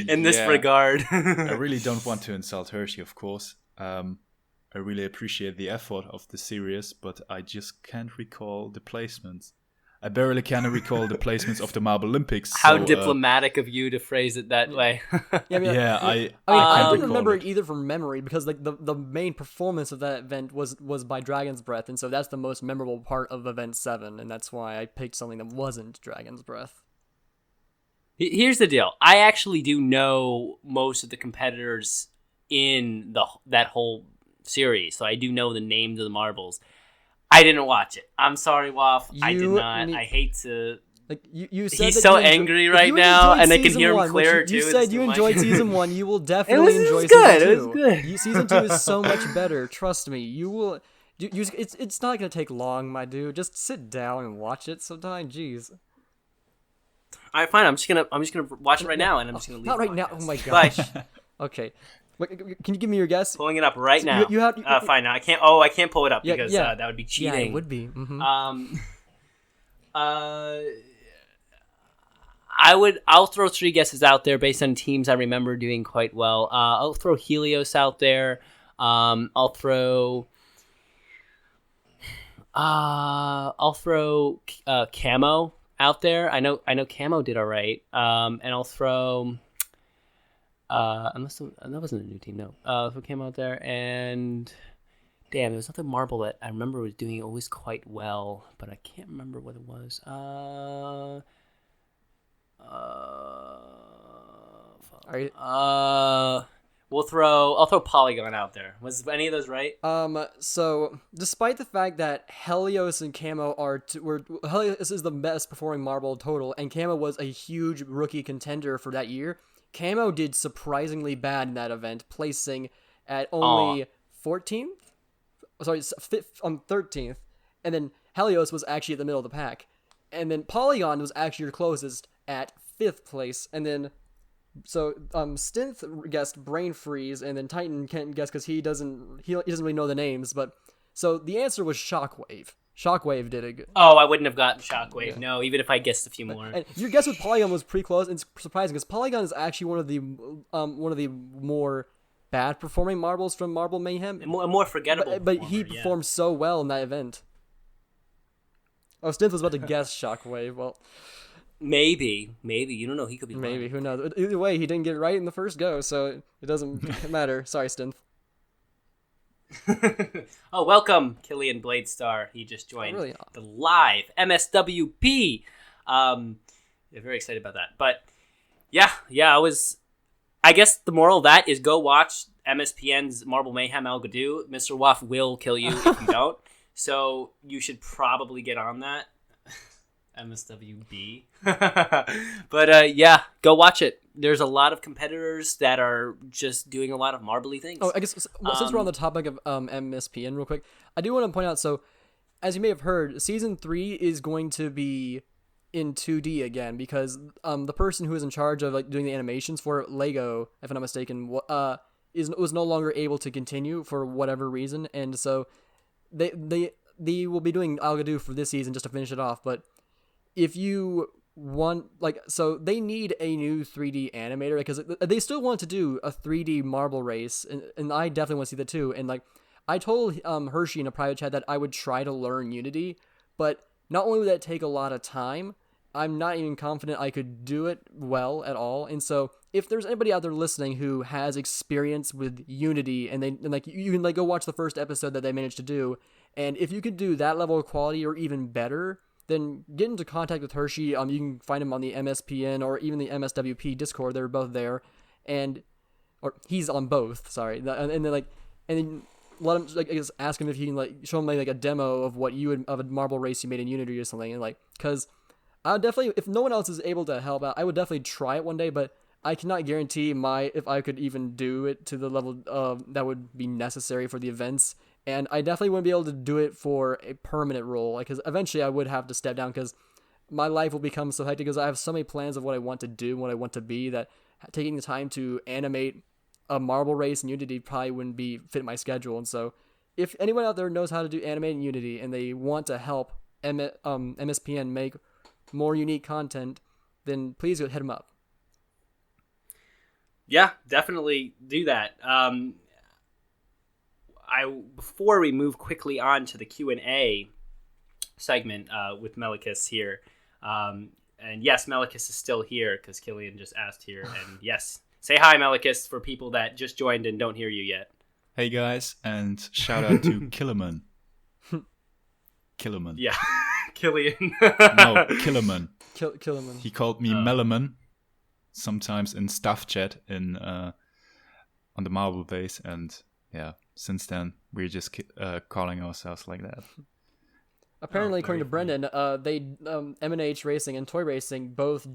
S2: in this
S5: yeah.
S2: regard.
S5: I really don't want to insult Hershey, of course. I really appreciate the effort of the series, but I just can't recall the placements. I barely can recall the placements of the Marble Olympics.
S2: How
S5: so,
S2: diplomatic of you to phrase it that way.
S3: Yeah,
S5: I
S3: I
S5: can't
S3: don't
S5: recall
S3: remember
S5: it.
S3: it either from memory because like the main performance of that event was by Dragon's Breath, and so that's the most memorable part of Event 7, and that's why I picked something that wasn't Dragon's Breath.
S2: Here's the deal. I actually do know most of the competitors in that whole series, so I do know the names of the marbles. I didn't watch it. I'm sorry, Waff. I did
S3: You
S2: not.
S3: need-
S2: I hate to...
S3: Like you said,
S2: He's
S3: that
S2: so
S3: you enjo-
S2: angry
S3: if
S2: right
S3: you
S2: now,
S3: enjoyed
S2: and I can
S3: season
S2: hear him
S3: one, which
S2: clearer,
S3: you
S2: too.
S3: said
S2: It's
S3: you
S2: too
S3: enjoyed
S2: much.
S3: season 1. You will definitely
S2: was
S3: enjoy
S2: good.
S3: season 2.
S2: It was good.
S3: Season 2 is so much better. Trust me. You will. It's not gonna take long, my dude. Just sit down and watch it sometime. Jeez.
S2: All right, fine. I'm just gonna watch it right now, and I'm just gonna leave.
S3: Not
S2: the
S3: right now.
S2: podcast.
S3: Oh my
S2: Bye.
S3: gosh. Okay. Wait, can you give me your guess?
S2: Pulling it up right now.
S3: You have.
S2: Fine. Now I can't. Oh, I can't pull it up
S3: Yeah,
S2: because
S3: yeah.
S2: that would be
S3: Yeah,
S2: cheating.
S3: it would be. Mhm.
S2: I'll throw 3 guesses out there based on teams I remember doing quite well. I'll throw Helios out there. I'll throw Camo out there. I know Camo did all right. And I'll throw. Unless that wasn't a new team, no. So Camo out there, and damn, there was another marble that I remember was doing always quite well, but I can't remember what it was. I'll throw Polygon out there. Was any of those right?
S3: So despite the fact that Helios and Camo Helios is the best performing marble total, and Camo was a huge rookie contender for that year, Camo did surprisingly bad in that event, placing at only 14th. Sorry, 13th, and then Helios was actually at the middle of the pack, and then Polygon was actually your closest at 5th place, and then Stinth guessed Brain Freeze, and then Titan can't guess because he doesn't really know the names, but so the answer was Shockwave. Shockwave did it good.
S2: Oh, I wouldn't have gotten Shockwave. Yeah. No, even if I guessed a few more.
S3: And your guess with Polygon was pretty close. It's surprising because Polygon is actually one of the more bad performing marbles from Marble Mayhem.
S2: A more forgettable.
S3: But he performed so well in that event. Oh, Stinth was about to guess Shockwave. Well,
S2: maybe you don't know. He could be
S3: maybe. Who knows? Either way, he didn't get it right in the first go, so it doesn't matter. Sorry, Stinth.
S2: Oh, welcome, Killian Bladestar. He just joined the live MSWP. Very excited about that. But yeah, I guess the moral of that is go watch MSPN's Marble Mayhem Al Gadoo. Mr. Waff will kill you if you don't. So you should probably get on that. MSWB. But yeah, go watch it. There's a lot of competitors that are just doing a lot of marbly things.
S3: Oh, I guess since we're on the topic of MSPN real quick, I do want to point out, so as you may have heard, Season 3 is going to be in 2D again because the person who is in charge of like doing the animations for Lego, if I'm not mistaken, was no longer able to continue for whatever reason, and so they will be doing Al Gadoo for this season just to finish it off, but if you want, so they need a new 3D animator because they still want to do a 3D marble race, and I definitely want to see that too. And I told Hershey in a private chat that I would try to learn Unity, but not only would that take a lot of time, I'm not even confident I could do it well at all. And so if there's anybody out there listening who has experience with Unity and you can go watch the first episode that they managed to do, and if you could do that level of quality or even better, then get into contact with Hershey. You can find him on the MSPN or even the MSWP Discord. They're both there, or he's on both. Sorry, and then let him ask him if he can show him a demo of of a marble race you made in Unity or something, and because I definitely, if no one else is able to help out, I would definitely try it one day, but I cannot guarantee if I could even do it to the level that would be necessary for the events. And I definitely wouldn't be able to do it for a permanent role, because eventually I would have to step down because my life will become so hectic because I have so many plans of what I want to do and what I want to be that taking the time to animate a marble race in Unity probably wouldn't fit my schedule. And so if anyone out there knows how to do animate in Unity and they want to help MSPN make more unique content, then please go hit them up.
S2: Yeah, definitely do that. Before we move quickly on to the Q&A segment with Mellacus here, and yes, Mellacus is still here because Killian just asked here, and yes, say hi, Mellacus, for people that just joined and don't hear you yet.
S5: Hey guys, and shout out to Killerman. Killerman.
S2: Yeah, Killian.
S5: No, Killerman.
S3: Killerman.
S5: He called me Mellaman sometimes in staff chat on the Marble base, and yeah. Since then, we're just calling ourselves like that.
S3: Apparently, according to Brendan, they M&H Racing and Toy Racing both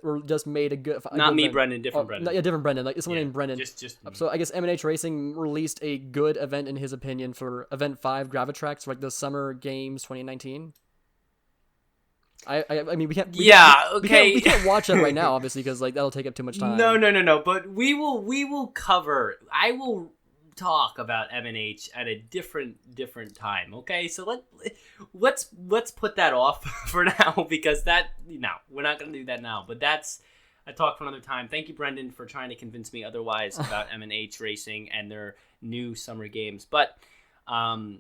S3: were just made a good.
S2: Not me,
S3: event.
S2: Brendan. Different Brendan.
S3: Yeah, different Brendan. Someone named Brendan.
S2: Just.
S3: So I guess M&H Racing released a good event in his opinion for Event 5 Gravitrax for the Summer Games 2019. I mean we can't. We can't watch that right now, obviously, because that'll take up too much time.
S2: No. But we will cover. I will talk about M&H at a different time. Okay, so let's put that off for now because we're not gonna do that now. But that's a talk for another time. Thank you, Brendan, for trying to convince me otherwise about M&H Racing and their new summer games. But we're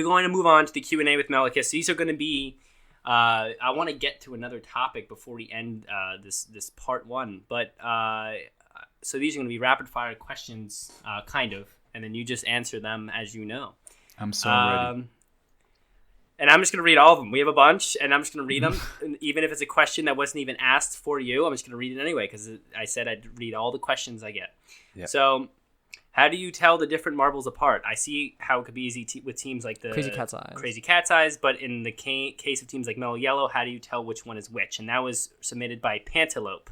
S2: going to move on to the Q&A with Mellacus. These are going to be I want to get to another topic before we end this part one. But so these are going to be rapid fire questions, kind of, and then you just answer them as you know.
S5: I'm so ready.
S2: And I'm just going to read all of them. We have a bunch, and I'm just going to read them. And even if it's a question that wasn't even asked for you, I'm just going to read it anyway because I said I'd read all the questions I get.
S5: Yeah.
S2: So, how do you tell the different marbles apart? I see how it could be easy with teams like the Crazy Cat's Eyes, but in the case of teams like Mellow Yellow, how do you tell which one is which? And that was submitted by Pantelope.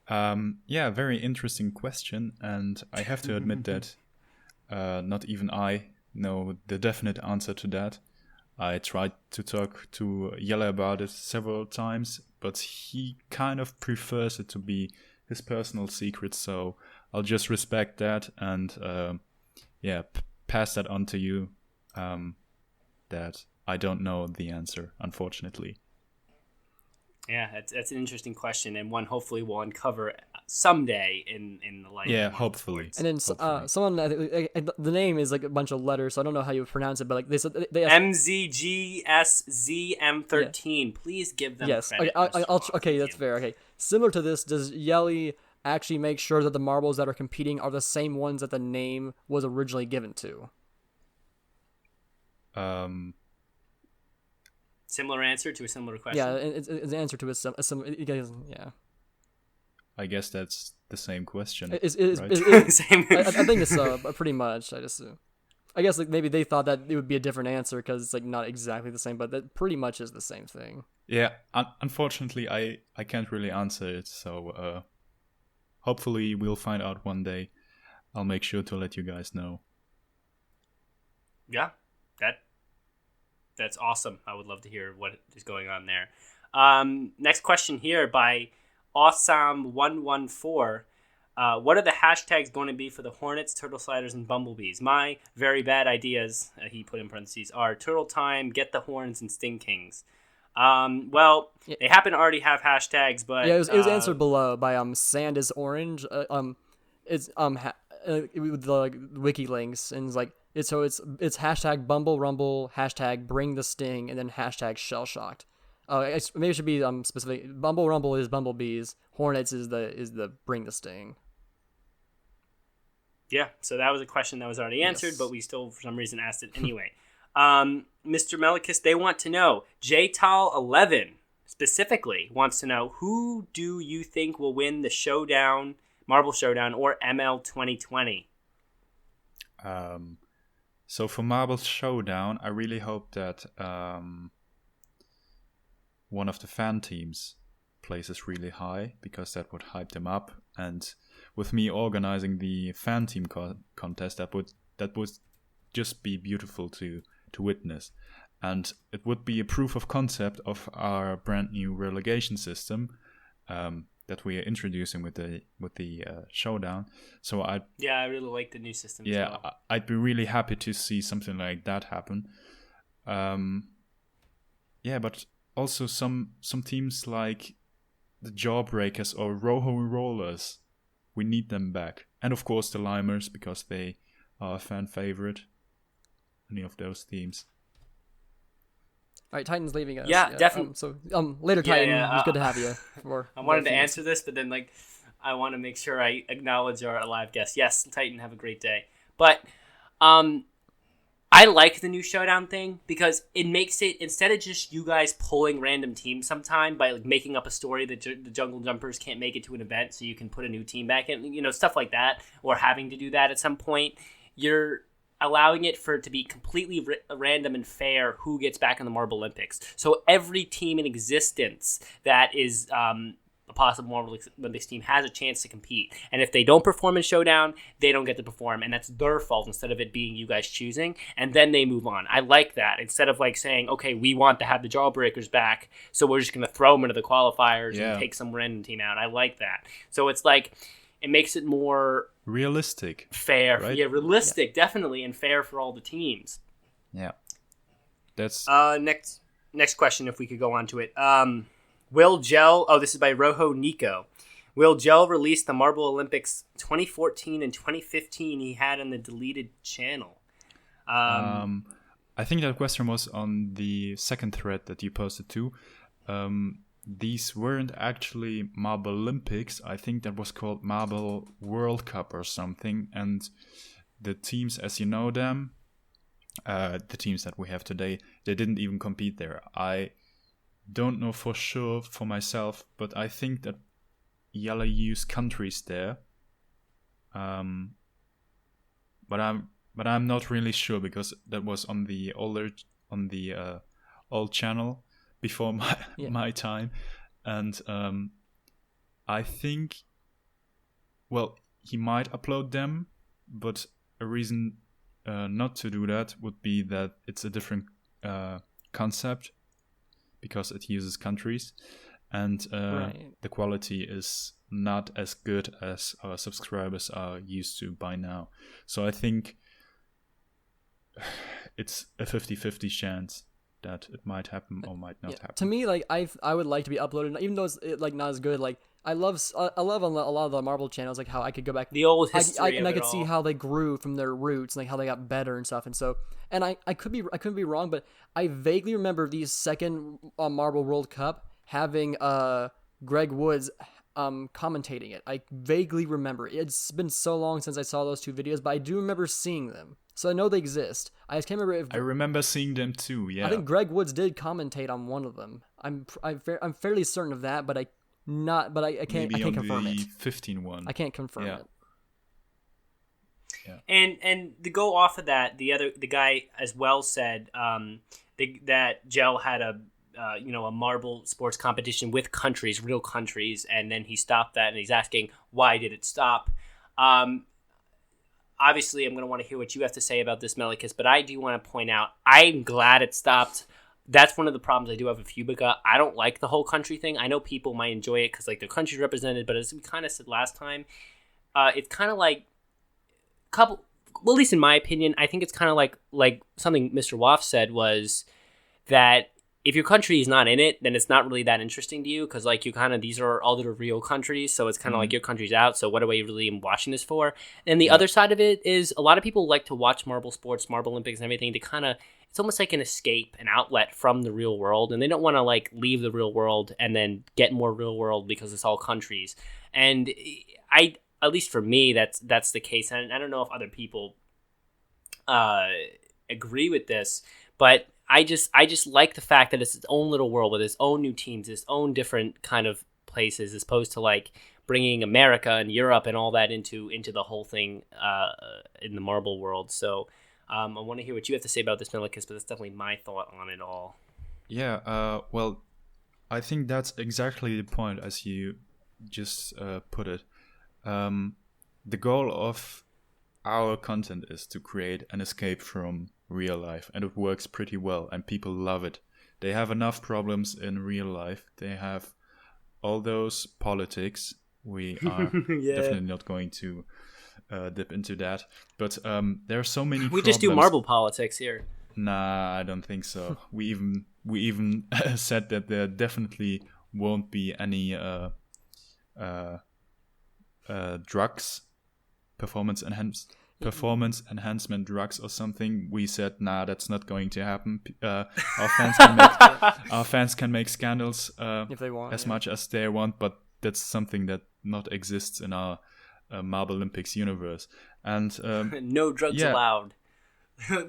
S5: Yeah, very interesting question, and I have to admit that not even I know the definite answer to that. I tried to talk to Yellow about it several times, but he kind of prefers it to be his personal secret, so I'll just respect that and pass that on to you, that I don't know the answer, unfortunately.
S2: Yeah, that's an interesting question, and one hopefully we'll uncover someday in the life.
S5: Yeah, hopefully.
S3: And then someone, the name is like a bunch of letters, so I don't know how you would pronounce it, but like they asked,
S2: MZGSZM13.
S3: Yeah.
S2: Please give them
S3: yes.
S2: credit.
S3: Okay, that's fair. Okay, similar to this, does Yelly actually make sure that the marbles that are competing are the same ones that the name was originally given to?
S2: Similar answer to a similar question.
S3: Yeah, it's an answer to a similar. Yeah.
S5: I guess that's the same question.
S3: Right?
S2: Same.
S3: I think it's pretty much. I guess like maybe they thought that it would be a different answer because it's like not exactly the same, but that pretty much is the same thing.
S5: Yeah, unfortunately, I can't really answer it. So hopefully we'll find out one day. I'll make sure to let you guys know.
S2: Yeah, that's awesome. I would love to hear what is going on there. Next question here by Awesome114. What are the hashtags going to be for the Hornets, Turtle Sliders, and Bumblebees? My very bad ideas, he put in parentheses, are Turtle Time, Get the Horns, and Sting Kings. They happen to already have hashtags, but
S3: yeah, it was answered below by Sand is Orange. It's with the wiki links, and it's like it's hashtag Bumble Rumble, hashtag Bring the Sting, and then hashtag Shell Shocked. Maybe it should be specific. Bumble Rumble is Bumblebees. Hornets is the Bring the Sting.
S2: Yeah, so that was a question that was already answered,
S3: Yes.
S2: but we still, for some reason, asked it anyway. Mr. Mellacus, they want to know, JTAL11 specifically wants to know, who do you think will win the Showdown, Marble Showdown, or ML 2020?
S5: So for Marble Showdown, I really hope that one of the fan teams places really high, because that would hype them up. And with me organizing the fan team contest, that would just be beautiful to witness. And it would be a proof of concept of our brand new relegation system that we are introducing with the showdown. So I
S2: really like the new system.
S5: Yeah,
S2: as well.
S5: I'd be really happy to see something like that happen. But also some teams like the Jawbreakers or Rojo Rollers, we need them back. And of course the Limers, because they are a fan favorite. Any of those teams.
S3: All right, Titan's leaving us.
S2: Yeah, definitely.
S3: Later, Titan.
S2: Yeah.
S3: It was good to have you.
S2: I wanted to answer this, but then I want to make sure I acknowledge our live guest. Yes, Titan, have a great day. But I like the new Showdown thing because it makes it, instead of just you guys pulling random teams sometime by making up a story that the Jungle Jumpers can't make it to an event, so you can put a new team back in, stuff like that, or having to do that at some point, you're allowing it for it to be completely random and fair who gets back in the Marble Olympics. So every team in existence that is a possible Marble Olympics team has a chance to compete. And if they don't perform in Showdown, they don't get to perform. And that's their fault instead of it being you guys choosing. And then they move on. I like that. Instead of saying, okay, we want to have the Jawbreakers back, so we're just going to throw them into the qualifiers and take some random team out. I like that. So it's it makes it more
S5: realistic,
S2: fair,
S5: right?
S2: Realistic, definitely, and fair for all the teams.
S5: Yeah, that's
S2: next question. If we could go on to it, will Gel? Oh, this is by Rojo Nico. Will Gel release the Marble Olympics 2014 and 2015 he had on the deleted channel?
S5: I think that question was on the second thread that you posted too. These weren't actually Marble Olympics. I think that was called Marble World Cup or something. And the teams, as you know them, the teams that we have today, they didn't even compete there. I don't know for sure for myself, but I think that Yalla used countries there. But I'm not really sure because that was on the old channel before my time, and I think, well, he might upload them, but a reason not to do that would be that it's a different concept because it uses countries, and the quality is not as good as our subscribers are used to by now. So I think it's a 50-50 chance that it might happen or might not happen.
S3: To me, like I would like to be uploaded, even though it's like not as good. Like I love on a lot of the Marvel channels, like how I could go back
S2: the old history,
S3: and I could see how they grew from their roots, and like how they got better and stuff. And so, and I could be wrong, but I vaguely remember the second Marvel World Cup having Greg Woods commentating it. I vaguely remember. It's been so long since I saw those two videos, but I do remember seeing them. So I know they exist. I just can't remember if
S5: I remember seeing them too. Yeah,
S3: I think Greg Woods did commentate on one of them. I'm fairly certain of that, but I can't confirm it.
S5: 15 one.
S3: I can't confirm it.
S2: Yeah. And to go off of that, the guy as well said that Gel had a marble sports competition with countries, real countries, and then he stopped that, and he's asking why did it stop. Obviously, I'm going to want to hear what you have to say about this, Mellacus, but I do want to point out, I'm glad it stopped. That's one of the problems I do have with Fubica. I don't like the whole country thing. I know people might enjoy it because like their country's represented, but as we kind of said last time, it's kind of like at least in my opinion, I think it's kind of like something Mr. Waff said was that if your country is not in it, then it's not really that interesting to you because like these are all the real countries, so it's kind of like your country's out, so what are we really watching this for? And the other side of it is a lot of people like to watch marble sports, Marble Olympics and everything to kind of, it's almost like an escape, an outlet from the real world, and they don't want to like leave the real world and then get more real world because it's all countries. And at least for me, that's the case, and I don't know if other people agree with this, but I just like the fact that it's its own little world with its own new teams, its own different kind of places, as opposed to like bringing America and Europe and all that into the whole thing in the marble world. So I want to hear what you have to say about this, Mellacus, but that's definitely my thought on it all.
S5: Yeah, well, I think that's exactly the point as you just put it. The goal of our content is to create an escape from real life, and it works pretty well, and people love it. They have enough problems in real life. They have all those politics. We are definitely not going to dip into that, but there are so many
S2: we just do marble politics here.
S5: Nah, I don't think so. We even said that there definitely won't be any drugs, performance enhancement drugs or something. We said, nah, that's not going to happen. Our fans can make scandals
S3: if they want,
S5: as much as they want, but that's something that not exists in our Marble Olympics universe. And
S2: no drugs allowed.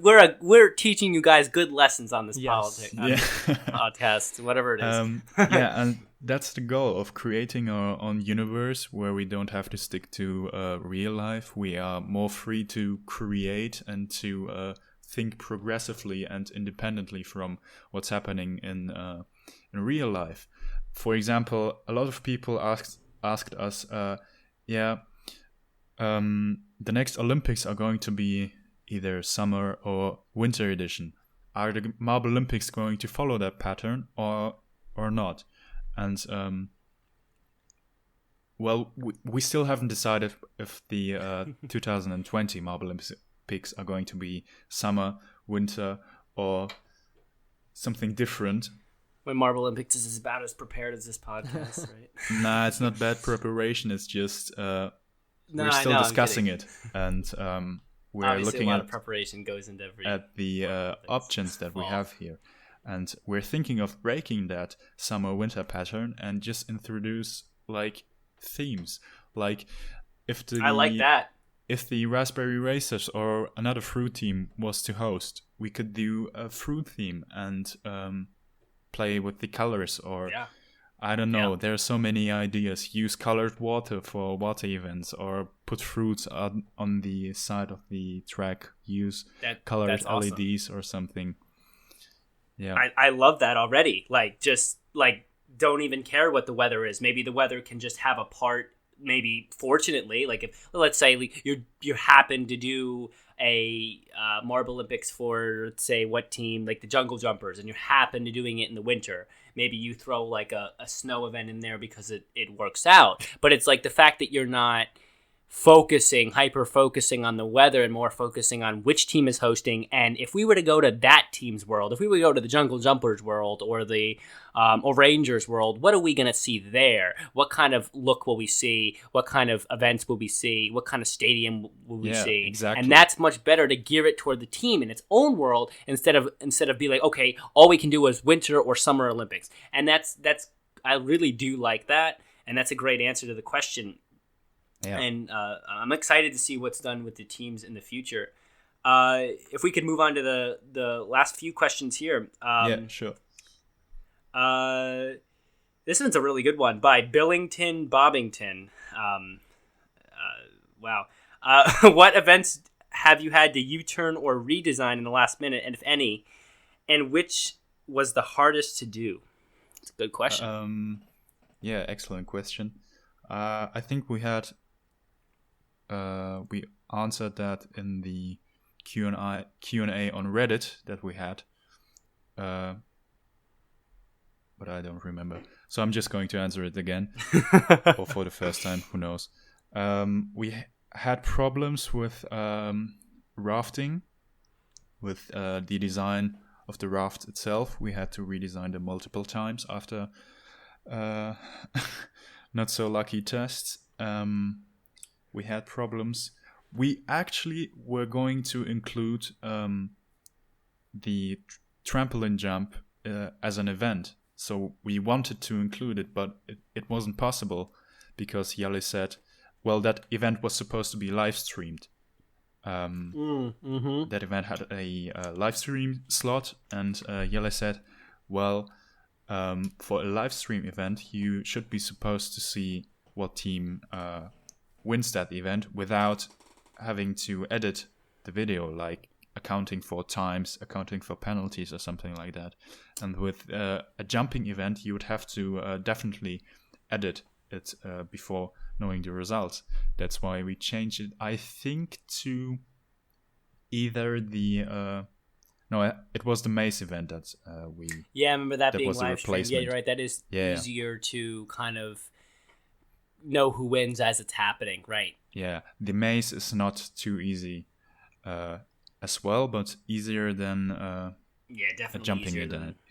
S2: We're teaching you guys good lessons on this politics podcast, whatever it is.
S5: And that's the goal of creating our own universe where we don't have to stick to real life. We are more free to create and to think progressively and independently from what's happening in real life. For example, a lot of people asked us, the next Olympics are going to be either summer or winter edition. Are the Marble Olympics going to follow that pattern or not? And we still haven't decided if the 2020 Marble Olympics are going to be summer, winter, or something different.
S2: When Marble Olympics is about as prepared as this podcast, right?
S5: Nah, it's not bad preparation. It's just we're still discussing it, and we're
S2: Obviously,
S5: looking
S2: a lot
S5: at
S2: of preparation goes into every.
S5: the options that we have here, and we're thinking of breaking that summer-winter pattern and just introduce like themes, like if
S2: I like that.
S5: If the Raspberry Racers or another fruit team was to host, we could do a fruit theme and play with the colors, or I don't know.
S2: Yeah.
S5: There are so many ideas. Use colored water for water events, or put fruits on the side of the track. Use colored
S2: that's awesome.
S5: LEDs or something. Yeah,
S2: I love that already. Like, just like, don't even care what the weather is. Maybe the weather can just have a part. Maybe fortunately, like if let's say you happen to do a Marble Olympics for, let's say, what team, like the Jungle Jumpers, and you happen to doing it in the winter. Maybe you throw like a snow event in there because it works out. But it's like the fact that you're not hyper focusing on the weather and more focusing on which team is hosting. And if we were to go to that team's world, if we were to go to the Jungle Jumpers world or the or Rangers world, what are we going to see there? What kind of look will we see? What kind of events will we see? What kind of stadium will we see?
S5: Exactly.
S2: And that's much better to gear it toward the team in its own world instead of be like, okay, all we can do is winter or summer Olympics. And that's I really do like that. And that's a great answer to the question.
S5: Yeah.
S2: And I'm excited to see what's done with the teams in the future. If we could move on to the last few questions here.
S5: Yeah, sure.
S2: This one's a really good one by Billington Bobbington. Wow. What events have you had to U-turn or redesign in the last minute, and if any, and which was the hardest to do? It's a good question.
S5: Yeah, excellent question. I think we answered that in the Q&A on Reddit that we had, but I don't remember. So I'm just going to answer it again, or for the first time, who knows. We had problems with rafting, with the design of the raft itself. We had to redesign them multiple times after not so lucky tests. We had problems. We actually were going to include the trampoline jump as an event. So we wanted to include it, but it wasn't possible because Jelle said, well, that event was supposed to be live streamed. That event had a live stream slot, and Jelle said, well, for a live stream event, you should be supposed to see what team wins that event without having to edit the video, like accounting for times, accounting for penalties or something like that. And with a jumping event, you would have to definitely edit it before knowing the results. That's why we changed it, I think, to either the... No, it was the Mace event that we...
S2: Yeah, I remember that being
S5: was the
S2: live streamed. Yeah, you're right. That is easier to kind of know who wins as it's happening, right?
S5: Yeah, the Mace is not too easy as well, but easier than
S2: definitely
S5: a jumping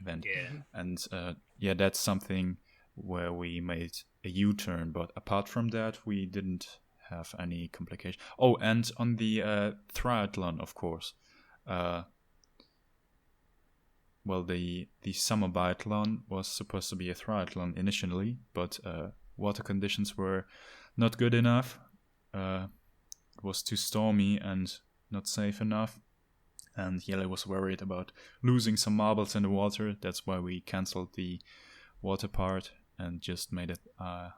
S2: event.
S5: Yeah. And that's something where we made a U-turn, but apart from that, we didn't have any complication. Oh, and on the triathlon, of course. Well, the summer biathlon was supposed to be a triathlon initially, but water conditions were not good enough. It was too stormy and not safe enough. And Jelle was worried about losing some marbles in the water. That's why we cancelled the water part and just made it a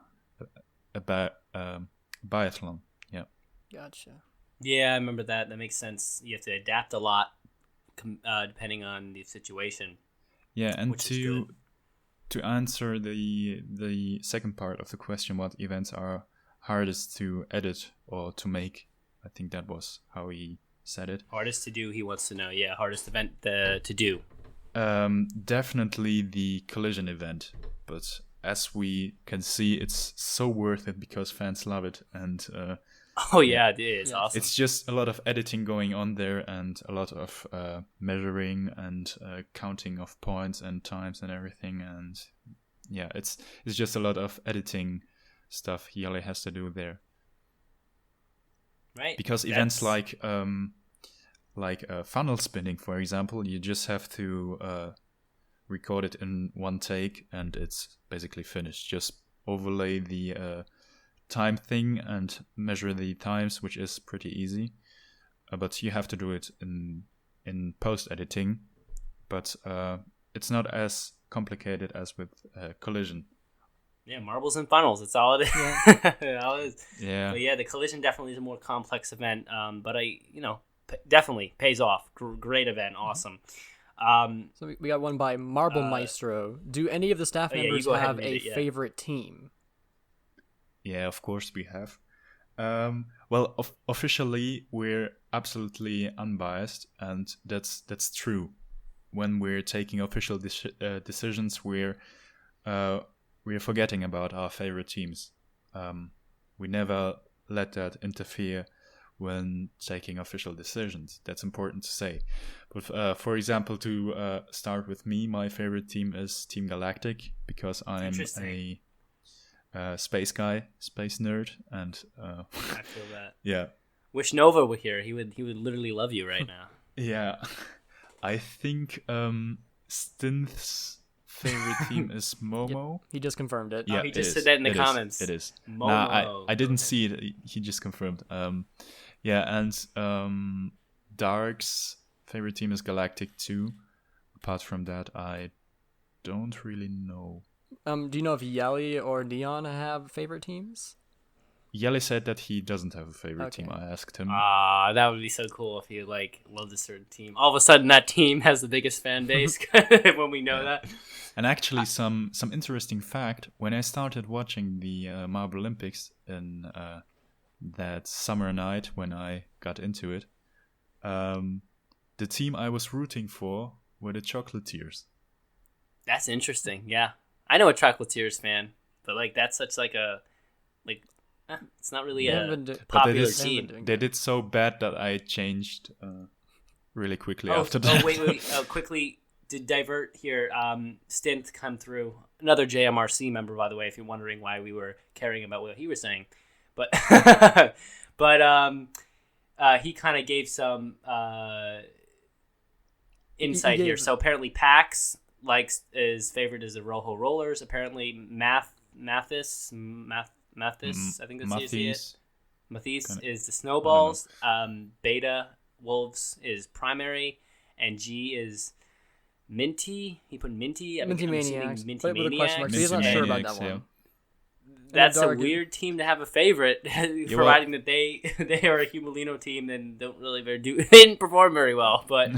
S5: biathlon. Yeah.
S3: Gotcha.
S2: Yeah, I remember that. That makes sense. You have to adapt a lot depending on the situation.
S5: Yeah, and to answer the second part of the question, what events are hardest to edit or to make, I think that was how he said it.
S2: Hardest to do, he wants to know. Yeah, hardest event to do.
S5: Definitely the collision event, but as we can see, it's so worth it because fans love it, and
S2: it is awesome.
S5: It's just a lot of editing going on there, and a lot of measuring and counting of points and times and everything, and yeah, it's just a lot of editing stuff Jelle has to do there.
S2: Right.
S5: Because events like funnel spinning, for example, you just have to record it in one take and it's basically finished. Just overlay the time thing and measure the times, which is pretty easy. But you have to do it in post editing. But it's not as complicated as with collision.
S2: Yeah, marbles and funnels. That's all it is.
S3: Yeah.
S2: All it is.
S5: Yeah.
S2: But yeah, the collision definitely is a more complex event. But definitely pays off. Great event. Awesome.
S3: So we got one by Marble Maestro. Do any of the staff
S2: you
S3: members
S2: go ahead
S3: have
S2: and
S3: a
S2: read it, yeah.
S3: favorite team?
S5: Yeah, of course we have. Officially we're absolutely unbiased, and that's true. When we're taking official decisions, we're forgetting about our favorite teams. We never let that interfere when taking official decisions. That's important to say. But for example, to start with me, my favorite team is Team Galactic, because I'm a space guy, space nerd, and
S2: I feel that.
S5: yeah.
S2: Wish Nova were here. He would literally love you right now.
S5: Yeah. I think Stinth's favorite team is Momo.
S3: He just confirmed it.
S5: Yeah,
S2: he just
S5: it
S2: said
S5: is.
S2: that in the
S5: It
S2: comments.
S5: It is.
S2: Momo.
S5: Nah, I didn't see it. He just confirmed. And Dark's favorite team is Galactic too. Apart from that, I don't really know.
S3: Do you know if Yelly or Neon have favorite teams?
S5: Yelly said that he doesn't have a favorite
S3: Okay.
S5: team. I asked him.
S2: That would be so cool if you loved a certain team. All of a sudden, that team has the biggest fan base when we know that.
S5: And actually, some interesting fact: when I started watching the Marble Olympics in that summer night when I got into it, the team I was rooting for were the Chocolatiers.
S2: That's interesting. Yeah, I know a Chocolatiers fan, but that's such it's not really a popular team.
S5: They did so bad that I changed really quickly after that.
S2: Wait. Quickly, to divert here, Stint come through. Another JMRC member, by the way, if you're wondering why we were caring about what he was saying. But he kind of gave some insight here. So apparently Pax his favorite is the Rojo Rollers. Apparently Mathis, I think that's it. Mathis is the Snowballs. Beta Wolves is Primary, and G is Minty. He put Minty.
S3: Minty Maniacs.
S2: Minty
S3: With a question mark.
S2: Maniacs.
S3: He's not sure about
S5: Maniacs,
S3: that one.
S2: That's a
S3: Dark-
S2: weird team to have a favorite, providing that they are a Humolino team and don't really they didn't perform very well. But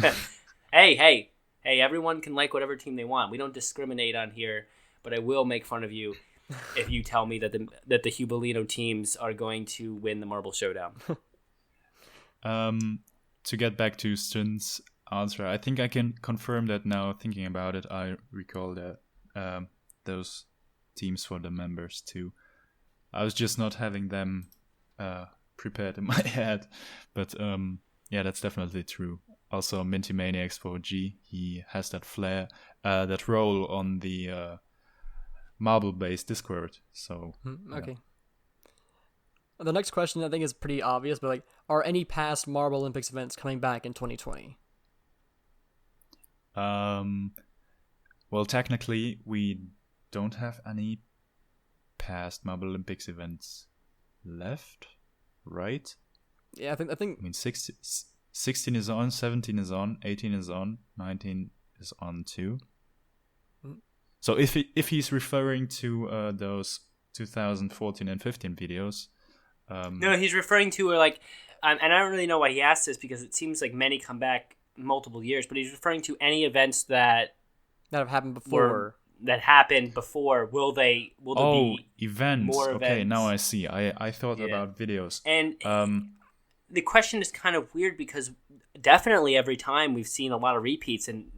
S2: hey, everyone can like whatever team they want. We don't discriminate on here. But I will make fun of you if you tell me that the Humolino teams are going to win the Marble Showdown.
S5: To get back to Stun's answer, I think I can confirm that now. Thinking about it, I recall that those teams for the members too. I was just not having them prepared in my head, but yeah, that's definitely true. Also, Minty Maniacs for G, he has that flair, that role on the marble-based Discord. So
S3: Okay.
S5: Yeah.
S3: The next question I think is pretty obvious, but are any past Marble Olympics events coming back in 2020?
S5: Well, technically, we don't have any past Marble Olympics events left, right?
S3: Yeah, I think.
S5: I mean, 16 is on, 17 is on, 18 is on, 19 is on too. So if he's referring to those 2014 and 15 videos,
S2: no, he's referring to and I don't really know why he asked this because it seems like many come back multiple years, but he's referring to any events that
S3: have happened before.
S2: That happened before. Will there be
S5: events?
S2: more
S5: okay,
S2: events?
S5: Now I see. I thought about videos.
S2: And the question is kind of weird because definitely every time we've seen a lot of repeats and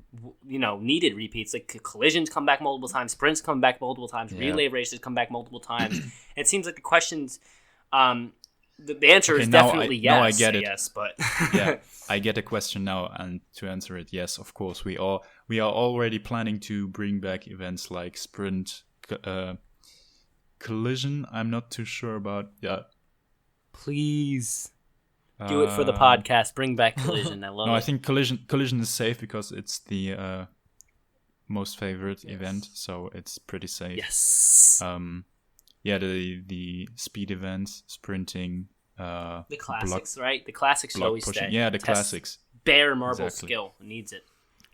S2: needed repeats. Like collisions come back multiple times, sprints come back multiple times, relay races come back multiple times. It seems like the questions, the answer is definitely yes.
S5: Now I get it.
S2: Yes, but
S5: yeah, I get the question now, and to answer it, yes, of course, we are already planning to bring back events like sprint, collision. I'm not too sure about. Yeah,
S2: please. Do it for the podcast. Bring back Collision. I love
S5: No,
S2: it.
S5: I think Collision is safe because it's the most favorite event, so it's pretty safe.
S2: Yes.
S5: Yeah, the speed events, sprinting,
S2: The classics, right? The classics should always
S5: pushing.
S2: stay.
S5: Yeah, the
S2: Test
S5: classics.
S2: Bare marble
S5: Exactly.
S2: skill needs it.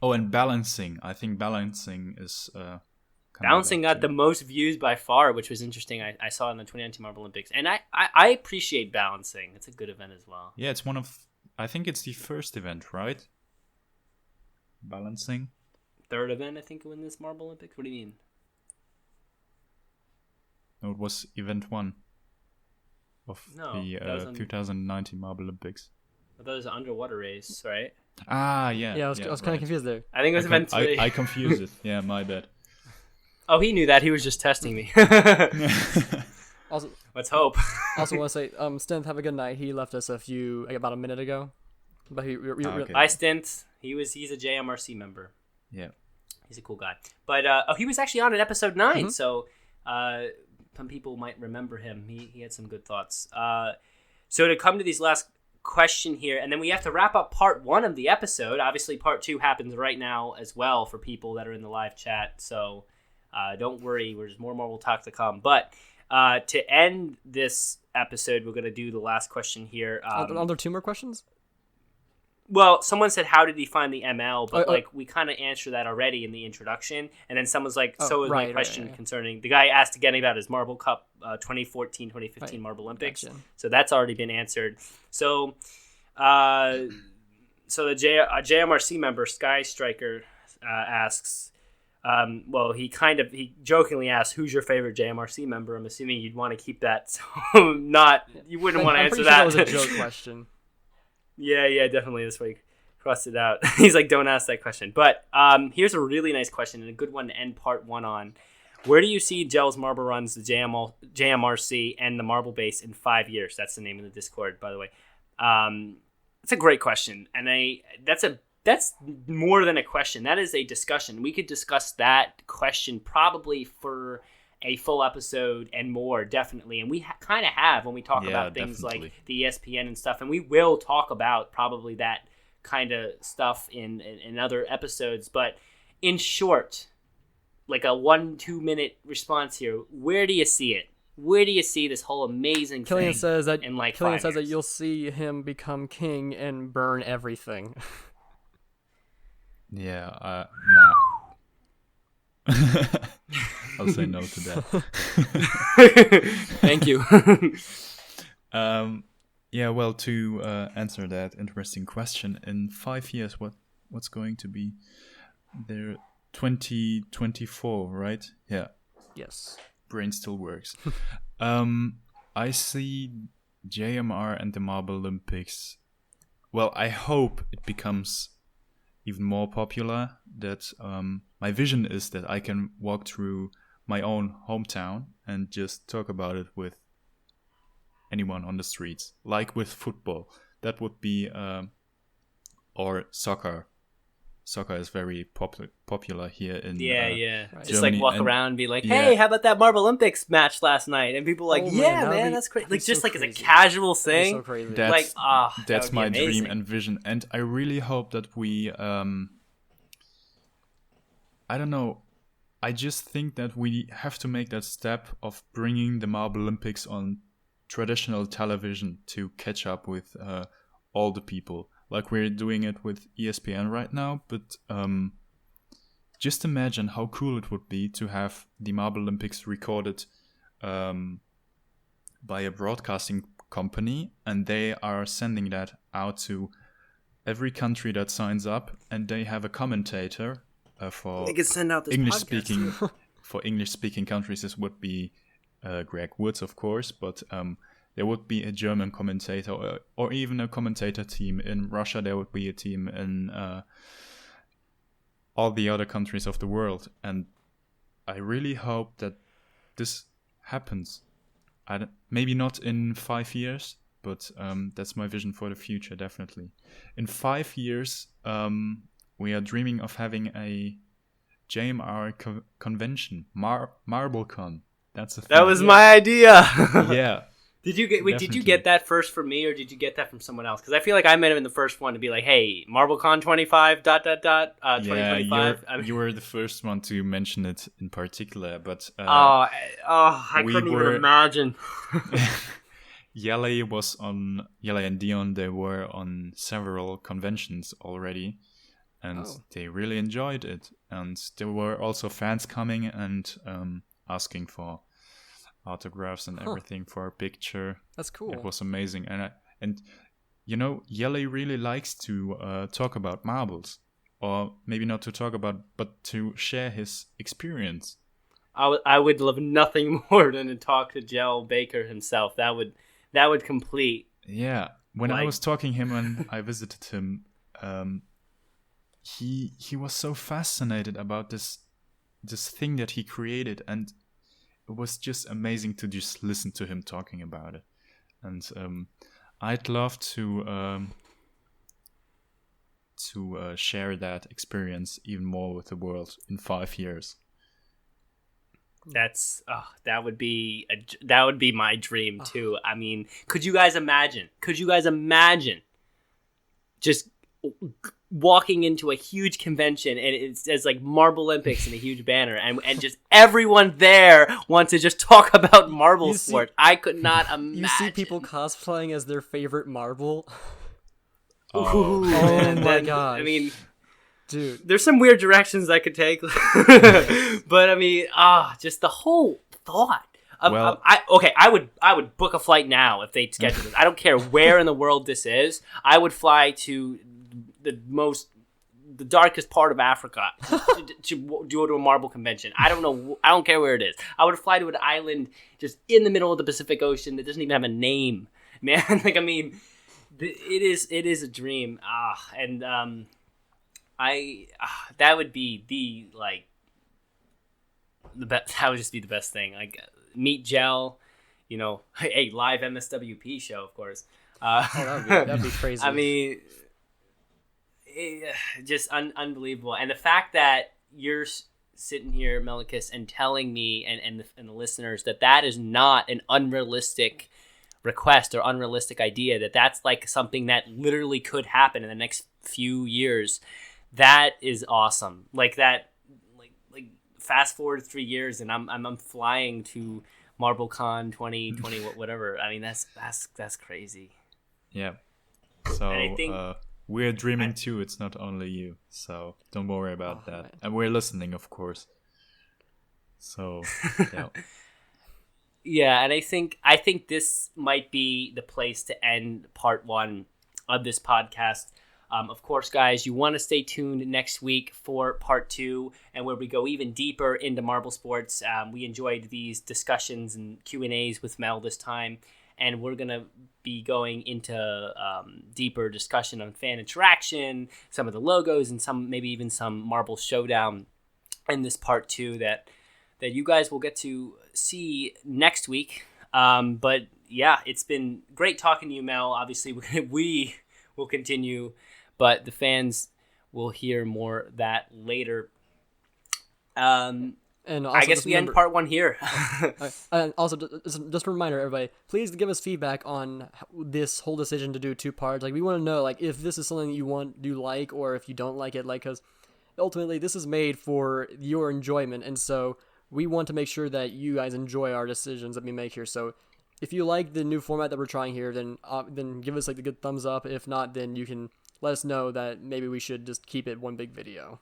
S5: Oh, and balancing. I think balancing is
S2: Balancing got the most views by far, which was interesting. I saw in the 2019 Marble Olympics, and I appreciate balancing. It's a good event as well.
S5: Yeah, it's one of. I think it's the first event, right? Balancing.
S2: Third event, I think, in this Marble Olympics. What do you mean?
S5: No, it was event 1 of
S2: No,
S5: the
S2: that was on-
S5: 2019 Marble Olympics.
S2: I thought it was an underwater race, right?
S5: Ah, yeah.
S3: Yeah, I was kind of
S5: right.
S3: confused there.
S2: I think it was event 3.
S5: I confused it. Yeah, my bad.
S2: Oh, he knew that. He was just testing me.
S3: Also,
S2: Let's hope.
S3: also want to say, Stint, have a good night. He left us about a minute ago. But
S5: Okay.
S2: Bye, Stint. He's a JMRC member.
S5: Yeah.
S2: He's a cool guy. But he was actually on in episode 9, so some people might remember him. He had some good thoughts. So to come to these last question here, and then we have to wrap up part 1 of the episode. Obviously, part 2 happens right now as well for people that are in the live chat. So don't worry, there's more Marvel talk to come. But to end this episode, we're going to do the last question here.
S3: Are there 2 more questions?
S2: Well, someone said, how did he find the ML? But, we kind of answered that already in the introduction. And then someone's like, my question concerning... The guy asked again about his Marble Cup 2014, 2015 Marble Olympics. Gotcha. So that's already been answered. So the JMRC member, Sky Striker, asks... he jokingly asked, who's your favorite JMRC member? I'm assuming you'd want to keep that. So you wouldn't want to answer that.
S3: That was a joke question.
S2: Yeah, definitely. This week, crossed it out. He's like, don't ask that question. But here's a really nice question and a good one to end part 1 on. Where do you see Gels Marble Runs, the JMRC, and the Marble Base in 5 years? That's the name of the Discord, by the way. It's a great question, and that's more than a question. That is a discussion. We could discuss that question probably for a full episode and more, definitely. And we kind of have when we talk about things like the ESPN and stuff. And we will talk about probably that kind of stuff in other episodes. But in short, like a 1-2 minute response here, where do you see it? Where do you see this whole amazing
S3: Killian
S2: thing
S3: says that
S2: in like
S3: Killian
S2: 5
S3: says that
S2: years?
S3: you'll see him become king and burn everything.
S5: Yeah, no. I'll say no to that.
S2: Thank you.
S5: Yeah, well, to answer that interesting question, in 5 years, what's going to be there? 2024, right? Yeah.
S3: Yes.
S5: Brain still works. I see JMR and the Marble Olympics. Well, I hope it becomes even more popular. That my vision is that I can walk through my own hometown and just talk about it with anyone on the streets, like with football. That would be or soccer. Soccer is very popular here in
S2: Right. Just
S5: Germany,
S2: like walk around and be like, hey, how about that Marble Olympics match last night? And people are like, man, that's great. Like just like as a casual thing.
S3: So crazy.
S5: That's my dream and vision. And I really hope that we I don't know. I just think that we have to make that step of bringing the Marble Olympics on traditional television to catch up with all the people. Like we're doing it with ESPN right now, but just imagine how cool it would be to have the Marble Olympics recorded by a broadcasting company, and they are sending that out to every country that signs up, and they have a commentator for
S2: they could send out this
S5: English
S2: podcast.
S5: speaking. For English speaking countries, this would be Greg Woods, of course, but there would be a German commentator or even a commentator team. In Russia, there would be a team in all the other countries of the world. And I really hope that this happens. Maybe not in 5 years, but that's my vision for the future, definitely. In 5 years, we are dreaming of having a JMR convention, MarbleCon. That's the thing.
S2: That was my idea.
S5: Yeah.
S2: Did you get that first from me, or did you get that from someone else? Because I feel like I might have been the first one to be like, "Hey, MarbleCon 25 ... 2025."
S5: Yeah, you were the first one to mention it in particular, but
S2: I couldn't even imagine.
S5: Yele and Dion. They were on several conventions already, and they really enjoyed it. And there were also fans coming and asking for autographs and everything for a picture.
S3: That's cool.
S5: It was amazing, and you know, Yele really likes to talk about marbles, or maybe not to talk about, but to share his experience.
S2: I would love nothing more than to talk to Jell Baker himself. That would complete.
S5: Yeah, when I was talking to him and I visited him, he was so fascinated about this thing that he created, and it was just amazing to just listen to him talking about it. And I'd love to share that experience even more with the world in 5 years.
S2: That would be my dream too. I mean, could you guys imagine just walking into a huge convention and it says like Marble Olympics and a huge banner and just everyone there wants to just talk about marble sports? I could not imagine.
S3: You see people cosplaying as their favorite marble.
S2: Oh
S3: my god!
S2: I mean,
S3: dude,
S2: there's some weird directions I could take, but I mean, just the whole thought. I would book a flight now if they schedule this. I don't care where in the world this is. I would fly to the darkest part of Africa to go to a marble convention. I don't care where it is. I would fly to an island just in the middle of the Pacific Ocean that doesn't even have a name, man. Like, I mean, it is a dream. That would be the best. That would just be the best thing. Like, meet Jell, you know, a live MSWP show, of course.
S3: That'd be crazy.
S2: I mean, just unbelievable. And the fact that you're sitting here, Mellacus, and telling me and the listeners that is not an unrealistic request or unrealistic idea, that's like something that literally could happen in the next few years. That is awesome. Like that, like fast forward 3 years and I'm flying to MarbleCon 2020, whatever. I mean, that's crazy.
S5: Yeah. So
S2: and I think,
S5: we're dreaming too. It's not only you. So don't worry about that. Man. And we're listening, of course. So yeah.
S2: Yeah, and I think this might be the place to end part 1 of this podcast. Of course, guys, you want to stay tuned next week for part 2, and where we go even deeper into marble sports. We enjoyed these discussions and Q&As with Mel this time, and we're going to be going into deeper discussion on fan interaction, some of the logos, and maybe even some Marble Showdown in this part 2 that you guys will get to see next week. But yeah, it's been great talking to you, Mel. Obviously, we will continue, but the fans will hear more of that later.
S3: And also
S2: I guess we end part 1 here.
S3: And also, just a reminder, everybody, please give us feedback on this whole decision to do 2 parts. Like, we want to know, like, if this is something you like, or if you don't like it, like, because ultimately this is made for your enjoyment, and so we want to make sure that you guys enjoy our decisions that we make here. So if you like the new format that we're trying here, then give us like the good thumbs up. If not, then you can let us know that maybe we should just keep it one big video.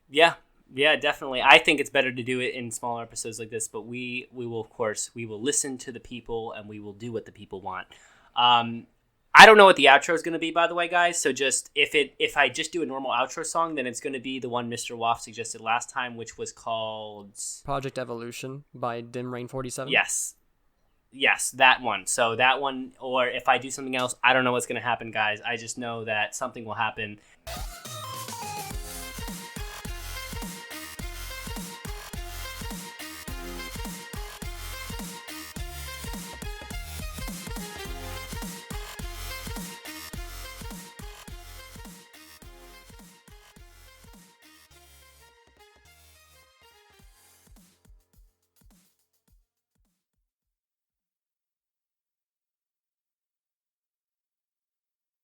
S2: Yeah, definitely. I think it's better to do it in smaller episodes like this, but we will, of course, we will listen to the people and we will do what the people want. I don't know what the outro is going to be, by the way, guys. So just if I just do a normal outro song, then it's going to be the one Mr. Waff suggested last time, which was called
S3: Project Evolution by Dim Rain 47.
S2: Yes, that one. So that one, or if I do something else, I don't know what's going to happen, guys. I just know that something will happen.